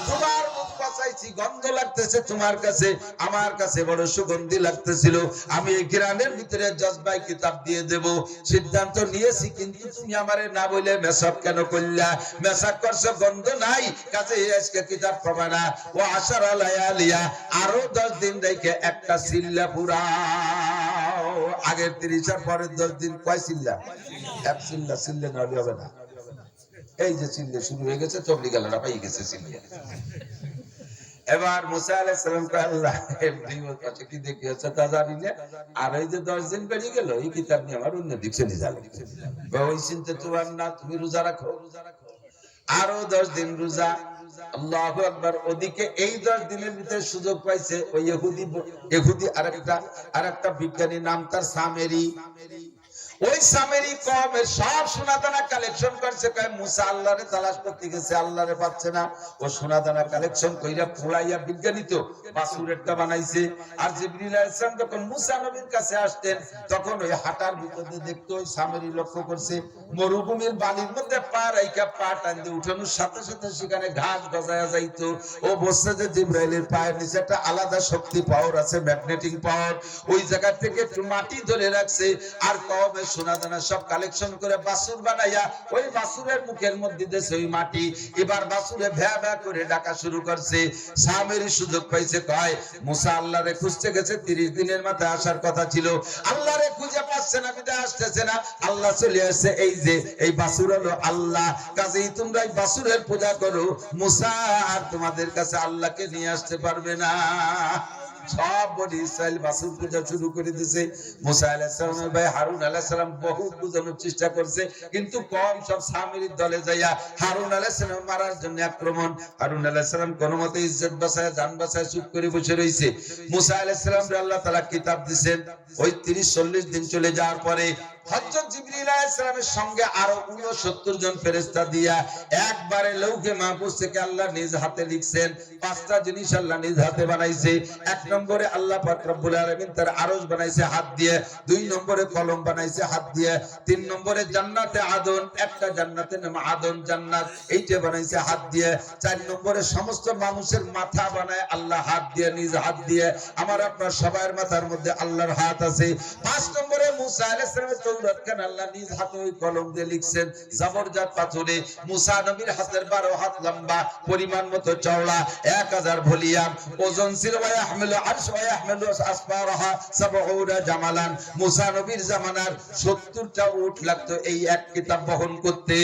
তোমার মুখ পচাইছি, গন্ধ লাগতেছে তোমার কাছে, আমার কাছে বড় সুগন্ধি লাগতেছিল, আমি এই ঘ্রাণের ভিতরে জজবাই কিতাব দিয়ে দেব, সিদ্ধান্ত নিয়েছি, কিন্তু তুমি আমারে না বলে মেসাব কেন করলা? মেসাব করছো, গন্ধ নাই, কাছে আজকে কিতাব পাবে না। ও আশারা লায়ালিয়া, আরো 10 দিন রেখে একটা সিল্লা পুরাও। আগের 30 আর পরের 10 দিন কয় সিল্লা? এক সিল্লা। সিল্লা না হলে হবে না। এই যে সিল্লা শুরু হয়ে গেছে, তবলিগালারা পাই গেছে সিল্লা। এবার মুসা আলাইহিস সালাম কয়, আল্লাহ এমনি কথা কি দেখিয়েছে তা জানি না, আর এই যে 10 দিন বেরিয়ে গেল, এই কিতাব নিয়ে আমার অন্য দিকে চলে যাবে, ওই চিন্তা তোমার না, তুমি রোজা রাখো, আরো 10 দিন রোজা। আল্লাহু আকবার। ওদিকে এই 10 দিনের ভিতরে সুযোগ পাইছে ওই ইহুদি আরেকটা বিজ্ঞানী, নাম তার সামেরি। ওই সামেরি কওমের সব সোনাদানা কালেকশন করছে, কয় মুসা আল্লাহরে তালাশ করতে গেছে, আল্লাহরে পাচ্ছে না, ও সোনাদানা কালেকশন কইরা পুরাইয়া বিজ্ঞানী তো বাসুরেরটা বানাইছে। আর জিবরিল আলাইহিস সালাম যখন মুসা নবীর কাছে আসতেন, তখন ওই হাটার ভিতরে দেখতো, ওই সামেরি লক্ষ্য করছে মরুভূমির বালির মধ্যে পা রাইখা পা টান দিয়ে উঠানোর সাথে সাথে সেখানে ঘাস গজায়া যাইতো। ও বলছে যে জিবরাইলের পায়ের নিচে একটা আলাদা শক্তি পাওয়ার আছে, ম্যাগনেটিক পাওয়ার, ওই জায়গা থেকে একটু মাটি ধরে রাখছে। আর কওমে সোনাদানা সব কালেকশন করে বাসুর বানাইয়া ওই বাসুরের মুখের মধ্যে দিয়েছে ওই মাটি। এবার বাসুরে ভ্যা ভ্যা করে ডাকা শুরু করছে। সামেরি সুযোগ পাইছে, কয় মুসা আল্লাহরে খুঁজতে গেছে, 30 দিনের মাথায় আসার কথা ছিল, আল্লাহরে খুঁজে পাচ্ছে না, বিদায় আসতেছে না, আল্লাহ চলে আসছে, এই যে এই বাসুর হলো আল্লাহ, কাজেই তোমরা এই বাসুরের পূজা করো, মুসা আর তোমাদের কাছে আল্লাহকে নিয়ে আসতে পারবে না। সব বনি ইসরাইল বাসুর পূজা শুরু করে দিয়েছে। মুসা আলাইহিস সালামের ভাই হারুন আলাইহিস সালাম বহু বোঝানোর চেষ্টা করছে, কিন্তু কম সব সামিরির দলে যাইয়া হারুন আলাইহিস সালাম মারার জন্য আক্রমণ। হারুন আলাইহিস সালাম কোনমতে ইজ্জত বাঁচায় জান বাঁচায় চুপ করে বসে রইছে। মুসা আলাইহিস সালামকে আল্লাহ তাআলা কিতাব দিবেন। ওই 30-40 দিন চলে যাওয়ার পরে হযরত জিবরিল আলাইহিস সালামের সঙ্গে আরো 69 জন ফেরেশতা দিয়া একবারে লৌহে মাহফুজ থেকে আল্লাহ নিজ হাতে লিখছেন। 5টা জিনিস আল্লাহ নিজ হাতে বানাইছে। 1 নম্বরে আল্লাহ পাক রব্বুল আলামিন তার আরশ বানাইছে হাত দিয়ে, 2 নম্বরে কলম বানাইছে হাত দিয়ে, 3 নম্বরে জান্নাতে আদন, একটা জান্নাতের নাম আদন জান্নাত, এইটা বানাইছে হাত দিয়ে, 4 নম্বরে সমস্ত মানুষের মাথা বানায় আল্লাহ হাত দিয়ে, নিজ হাত দিয়ে। আমার আপনার সবার মাথার মধ্যে আল্লাহর হাত আছে। 5 নম্বরে মুসা আলাইহিস সালামের তৌরাত খান আল্লাহ নিজ হাতে ওই কলম দিয়ে লিখছেন জবরজাত পাথরে। মুসা নবীর হাতের 12 হাত লম্বা, পরিমাণ মতো চওড়া, 1000 ভলিউম ওজন ছিল। ওয়া ইয়াহমিলু আরশ ওয়া ইয়াহমিলু আসফারাহা 70 জামালান। মুসা নবীর জামানার 70টা উট লাগতো এই এক কিতাব বহন করতে।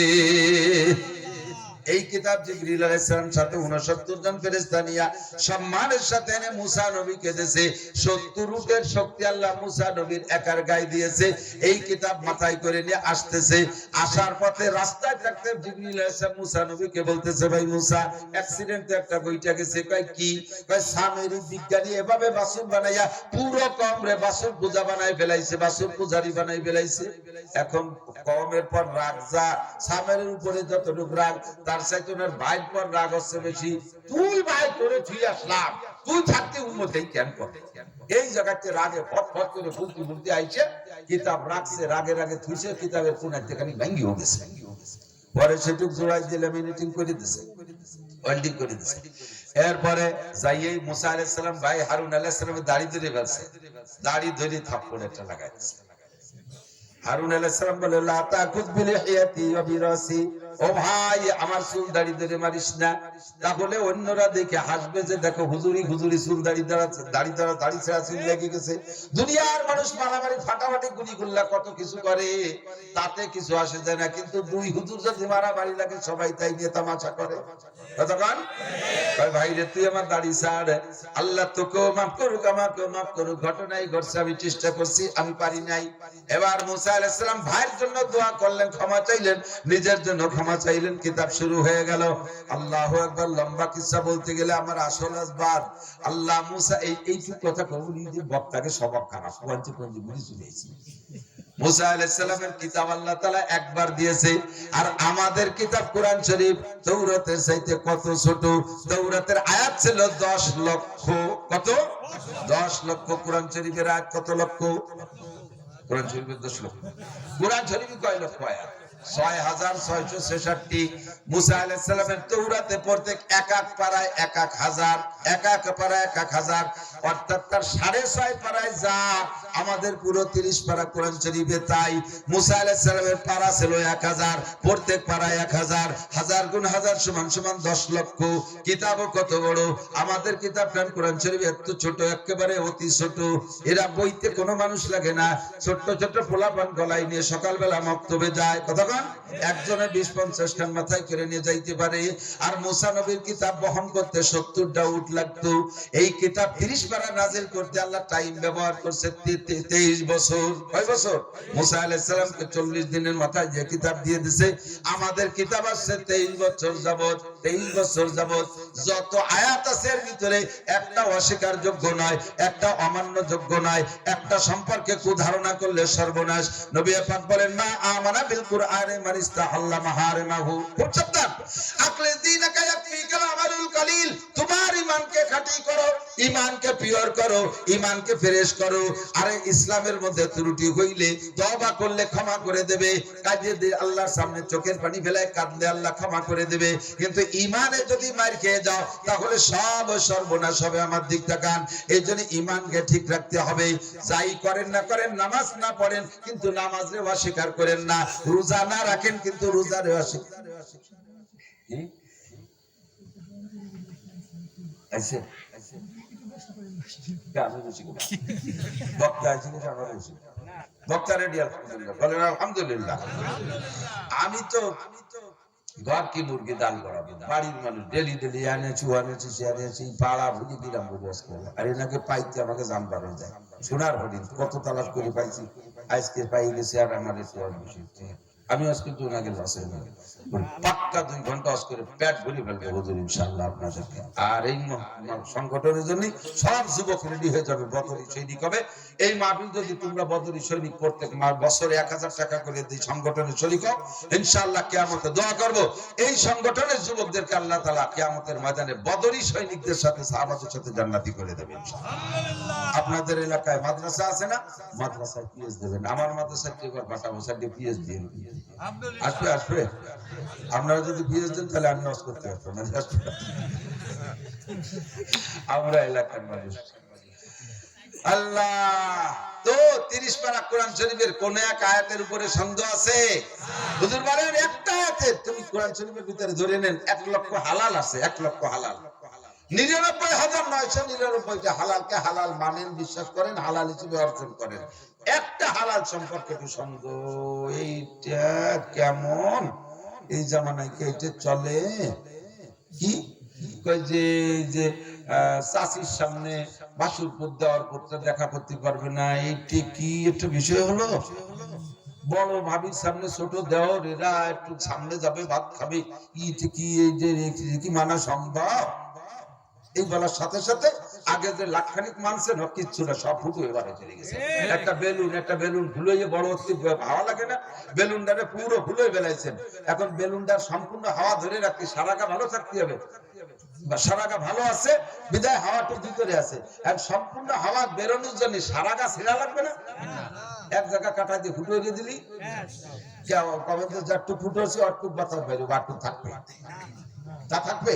এই কিতাব জিবরিল আলাইহিস সালাম সাথে 69 জন ফেরেশতা নিয়া সম্মানের সাথে এনে মুসা নবীকে দিয়েছে। 70 উটের শক্তি আল্লাহ মুসা নবীর একার গায়ে দিয়েছে। এই কিতাব মাথায় করে নিয়ে আসতেছে। আসার পথে রাস্তায় থাকতে জিবরিল আলাইহিস সালাম মুসা নবীকে বলতেছে, ভাই মুসা অ্যাক্সিডেন্টে একটা বইটা গেছে। কয় কি? কয় সামেরি বিজ্ঞানী এভাবে বাসুর বানাইয়া পুরো কওমরে বাসুর পূজা বানাই ফেলাইছে, বাসুর পূজারি বানাই ফেলাইছে। এখন কওমের পর রাগ যা সামেরির উপরে যতটুকু রাগ, তার তার চাইতে ওনার ভাইয়ের পর রাগ হচ্ছে বেশি। তুই ভাই করে তুই আসলাম, তুই থাকতে উম্মতেই কেন করে? এই জায়গাতে রাগে ফট করে ফুলতি ফুলতি আইছে, কিতাব রাখছে, রাগে রাগে থুইছে, কিতাবের কোনার থেকে ভাঙ্গি হয়ে গেছে। পরে সেটুক জোড়াই দিলে মিনিটিং করে দিছে, ওয়েল্ডিং করে দিছে। এরপরে যাইয়ে মুসা আলাইহিস সালাম ভাই হারুন আলাইহিস সালামের দাড়ি ধরে ফেলছে, দাড়ি ধরে থাপ্পড় একটা লাগাইছে। হারুন আলাইহিস সালাম বলে লা তাকুজ বিলিহিয়াতি ওয়া বিরাসি, ও ভাই আমার চুল দাড়ি ধরে মারিস না, তাহলে অন্যরা দেখে হাসবে যে দেখো হুজুরি হুজুরি চুল দাড়ি দাঁড়াচ্ছে, দাড়ি ছেড়া চুল লেগে গেছে। দুনিয়ার মানুষ মারামারি ফাটাফাটি গুলি গুল্লা কত কিছু করে, তাতে কিছু আসে যায় না, কিন্তু দুই হুজুর যদি মারামারি লাগে সবাই তাই নিয়ে তামাশা করে। কতক্ষণ কয় ভাই রে তুই আমার দাড়ি ছাড়, আল্লাহ তোকেও মাফ করুক আমাকেও মাফ করুক, ঘটনাই ঘটছে, আমি চেষ্টা করছি, আমি পারি নাই। এবার মুসা আলাইহিস সালাম ভাইয়ের জন্য দোয়া করলেন, ক্ষমা চাইলেন, নিজের জন্য ক্ষমা চাইলেন, কিতাব শুরু হয়ে গেল। আল্লাহু আকবার। লম্বা কিসসা বলতে গেলে আমার আসল আসবাব। আল্লাহ মুসা এইটুকু কথা কবুলি যে বক্তাকে স্বভাব খারাপ পঞ্চে বুঝি চলেছি। মুসা আলাইহিস সালামের কিতাব আল্লাহ তাআলা একবার দিয়েছে, আর আমাদের কিতাব কোরআন শরীফ তাওরাতের চাইতে কত ছোট। তাওরাতের আয়াত ছিল 10 লক্ষ, কত? 10 লক্ষ। কোরআন শরীফের আয়াত কত লক্ষ? কোরআন শরীফের 10 লক্ষ। কোরআন শরীফে কয় লক্ষ আয়াত? 6666। মুসা আলাইহিস সালামের তাওরাতে প্রত্যেক এক পারায় এক হাজার, এক পারায় এক হাজার, অর্থাৎ তার 6.5 পারায় যা আমাদের পুরো 30 পারা কোরআন শরীফে তাই। মুসা আলাইহিস সালামের পারা ছিল 1000, প্রত্যেক পারায় 1000, হাজার গুণ হাজার সমান সমান 10 লক্ষ। কিতাবও কত বড়, আমাদের কিতাবটা কোরআন শরীফ এত ছোট, একেবারে অতি ছোট। এরা বইতে কোনো মানুষ লাগে না, ছোট্ট ছোট্ট পোলাপান গলায় নিয়ে সকালবেলা মক্তবে যায়। কতক্ষণ? একজনে 20-50 খান মাথায় করে নিয়ে যাইতে পারে। আর মুসা নবীর কিতাব বহন করতে 70টা উট লাগতো। এই কিতাব 30 পারা নাজিল করতে আল্লাহ টাইম ব্যবহার করছে 23 বছর। কয় বছর? মুসা আলাইহিস সালামকে 40 দিনের মাথায় যে কিতাব দিয়ে দিয়েছে, আমাদের কিতাব আসছে 23 বছর যাবত। 23 বছর যাবত যত আয়াত আছে এর ভিতরে একটা অস্বীকারযোগ্য নয়, একটা অমান্যযোগ্য নয়, একটা সম্পর্কে কুধারণা করলে সর্বনাশ। নবী পাক বলেন মা আমানা বিল কুরআনে মান ইস্তাহাল্লা মাহারিমাহু। খুব সাবধান, আকলে দীনকা ইয়াকফিকাল আমালুল কলিল। তোমার ঈমানকে খাঁটি করো, ঈমানকে পিওর করো, ঈমানকে ফ্রেশ করো। আরে ইসলামের মধ্যে ত্রুটি হইলে তওবা করলে ক্ষমা করে দেবে, কাজে দিয়ে আল্লাহর সামনে চোখের পানি ফেলায় কাঁদলে আল্লাহ ক্ষমা করে দেবে। কিন্তু ঈমানে যদি মার খেয়ে যাও তাহলে সব সর্বনাশ হবে। আমার দিক তাকান, এই জন্য ঈমানকে ঠিক রাখতে হবে। যাই করেন না করেন, নামাজ না পড়েন কিন্তু নামাজে অস্বীকার করেন না, রোজা না রাখেন কিন্তু রোজারে অস্বীকার। আমি তো ঘর কি মুরগি দান করাবো, বাড়ির মানুষ ডেলি ডেলি আনেছি পাড়া ভুলি দিলাম বস করবো। আর এনাকে পাইতে আমাকে জানবার হয়ে যায়। সোনার হরিণ কত তালাশ করে পাইছি, আজকে পাই গেছে। আর আমার আমি আজকে তো ওনাকে বাসে পাক্কা 2 ঘন্টা আজ করে পেট ভরে ফেলবে হুজুর ইনশাআল্লাহ আপনাদেরকে। আর এই সংগঠনের জন্য সব যুবক রেডি হয়ে যাবে, বদরি সৈনিক হবে। এই মাহফিল যদি তোমরা বদরি সৈনিক প্রত্যেক বছরে 1000 টাকা করে দিই, সংগঠনের শরীক হও, ইনশাআল্লাহ কিয়ামতে দোয়া করব এই সংগঠনের যুবকদেরকে আল্লাহ তাআলা কিয়ামতের ময়দানে বদরি সৈনিকদের সাথে সাহাবাদের সাথে জান্নাতি করে দেবে ইনশাআল্লাহ। আপনাদের এলাকায় মাদ্রাসা আছে না? মাদ্রাসায় পিএস দেবেন। আমার মাদ্রাসায় একবার পাঠাবো, স্যার পিএস দিয়ে আসবে আসবে। আপনারা যদি পিএস দেন তাহলে আমি ওয়াজ করতে পারবো না। আমরা এলাকার মানুষ। আল্লাহ তো 30 পারা কোরআন শরীফের কোন এক আয়াতের উপরে সন্দেহ আছে? হুজুর বলেন একটা আয়াতে তুমি কোরআন শরীফের ভিতরে ধরে নেন 1 লক্ষ হালাল আছে, 1 লক্ষ হালাল। 99,999টা হালালকে হালাল মানেন, বিশ্বাস করেন, হালাল হিসেবে অর্জন করেন। একটা হালাল সম্পর্কে একটু সন্দেহ, এইটা কেমন? এই জামানায় কি এটা চলে? কি কয় যে চাষির সামনে বাসুরপুর দেওয়ার পত্র দেখা করতে পারবে না, এইটা কি একটা বিষয় হলো? বড় ভাবির সামনে ছোট দেওর এরা একটু সামনে যাবে ভাত খাবে, কি মানা সম্ভব? এই বলার সাথে সাথে আগে যে লাখখানিক মানছে না কিচ্ছু না, সব ফুটো এবারে চলে গেছে। একটা বেলুন ফুলইয়ে বড় হচ্ছে, হাওয়া লাগে না, বেলুনটারে পুরো ফুলে বেলাইছেন। এখন বেলুনটার সম্পূর্ণ হাওয়া ধরে রাখতে সারাটা ভালো থাকতে হবে, সারাটা ভালো আছে বিদায় হাওয়াটা ভিতরে আছে। আর সম্পূর্ণ হাওয়া বেরোনোর জন্য সারাটা ছেঁড়া লাগবে না, এক জায়গা কাটা দিয়ে ফুটো দিয়ে দিলি যারটুক ফুটো হচ্ছে অটুক বাতাস বেরোবে, আটটুক থাকবে, তা থাকবে।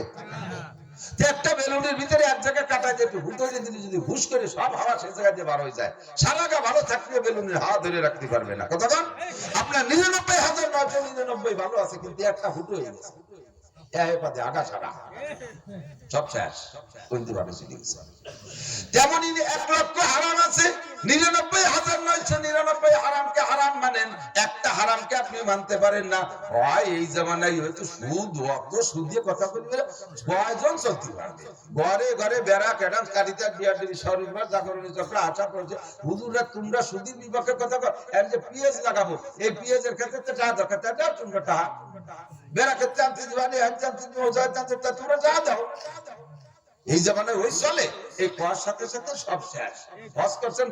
একটা বেলুনের ভিতরে এক জায়গায় কাটা দিয়ে একটু ফুটো দিয়ে দিলি, যদি হুশ করে সব হাওয়া সে জায়গায় দিয়ে বার হয়ে যায়, সারাটা ভালো থাকলে বেলুনের হাওয়া ধরে রাখতে পারবে না। কথা বল, আপনার 99,999 ভালো আছে, কিন্তু একটা ফুটো হয়ে গেছে, আগা সারা সব শেষ, তেমনই 1,00,000 হারাম আছে, 99,999 হারামকে হারাম মানেন, একটা হারামকে আপনি মানতে পারেন না। এই জামানায় হয়তো সুদ অত সুদ দিয়ে কথা বলবে কয়জন চলতে পারবে, ঘরে ঘরে বেড়া ক্যাডাম কাটিতে বিয়াটি শরীর জাগরণী চক্র আশা করছে হুজুররা তোমরা সুদীর বিপক্ষে কথা কর, আমি যে পিএস লাগাবো এই পিএসের ক্ষেত্রে টাকা দরকার, টাকা তোমরা টাকা বেড়া ক্ষেত্রে আনতে দিবানি আনতে তোমরা যা দাও। এই জামানায় ওই চলে, এই পড়ার সাথে সাথে সব শেষ। হজ করছেন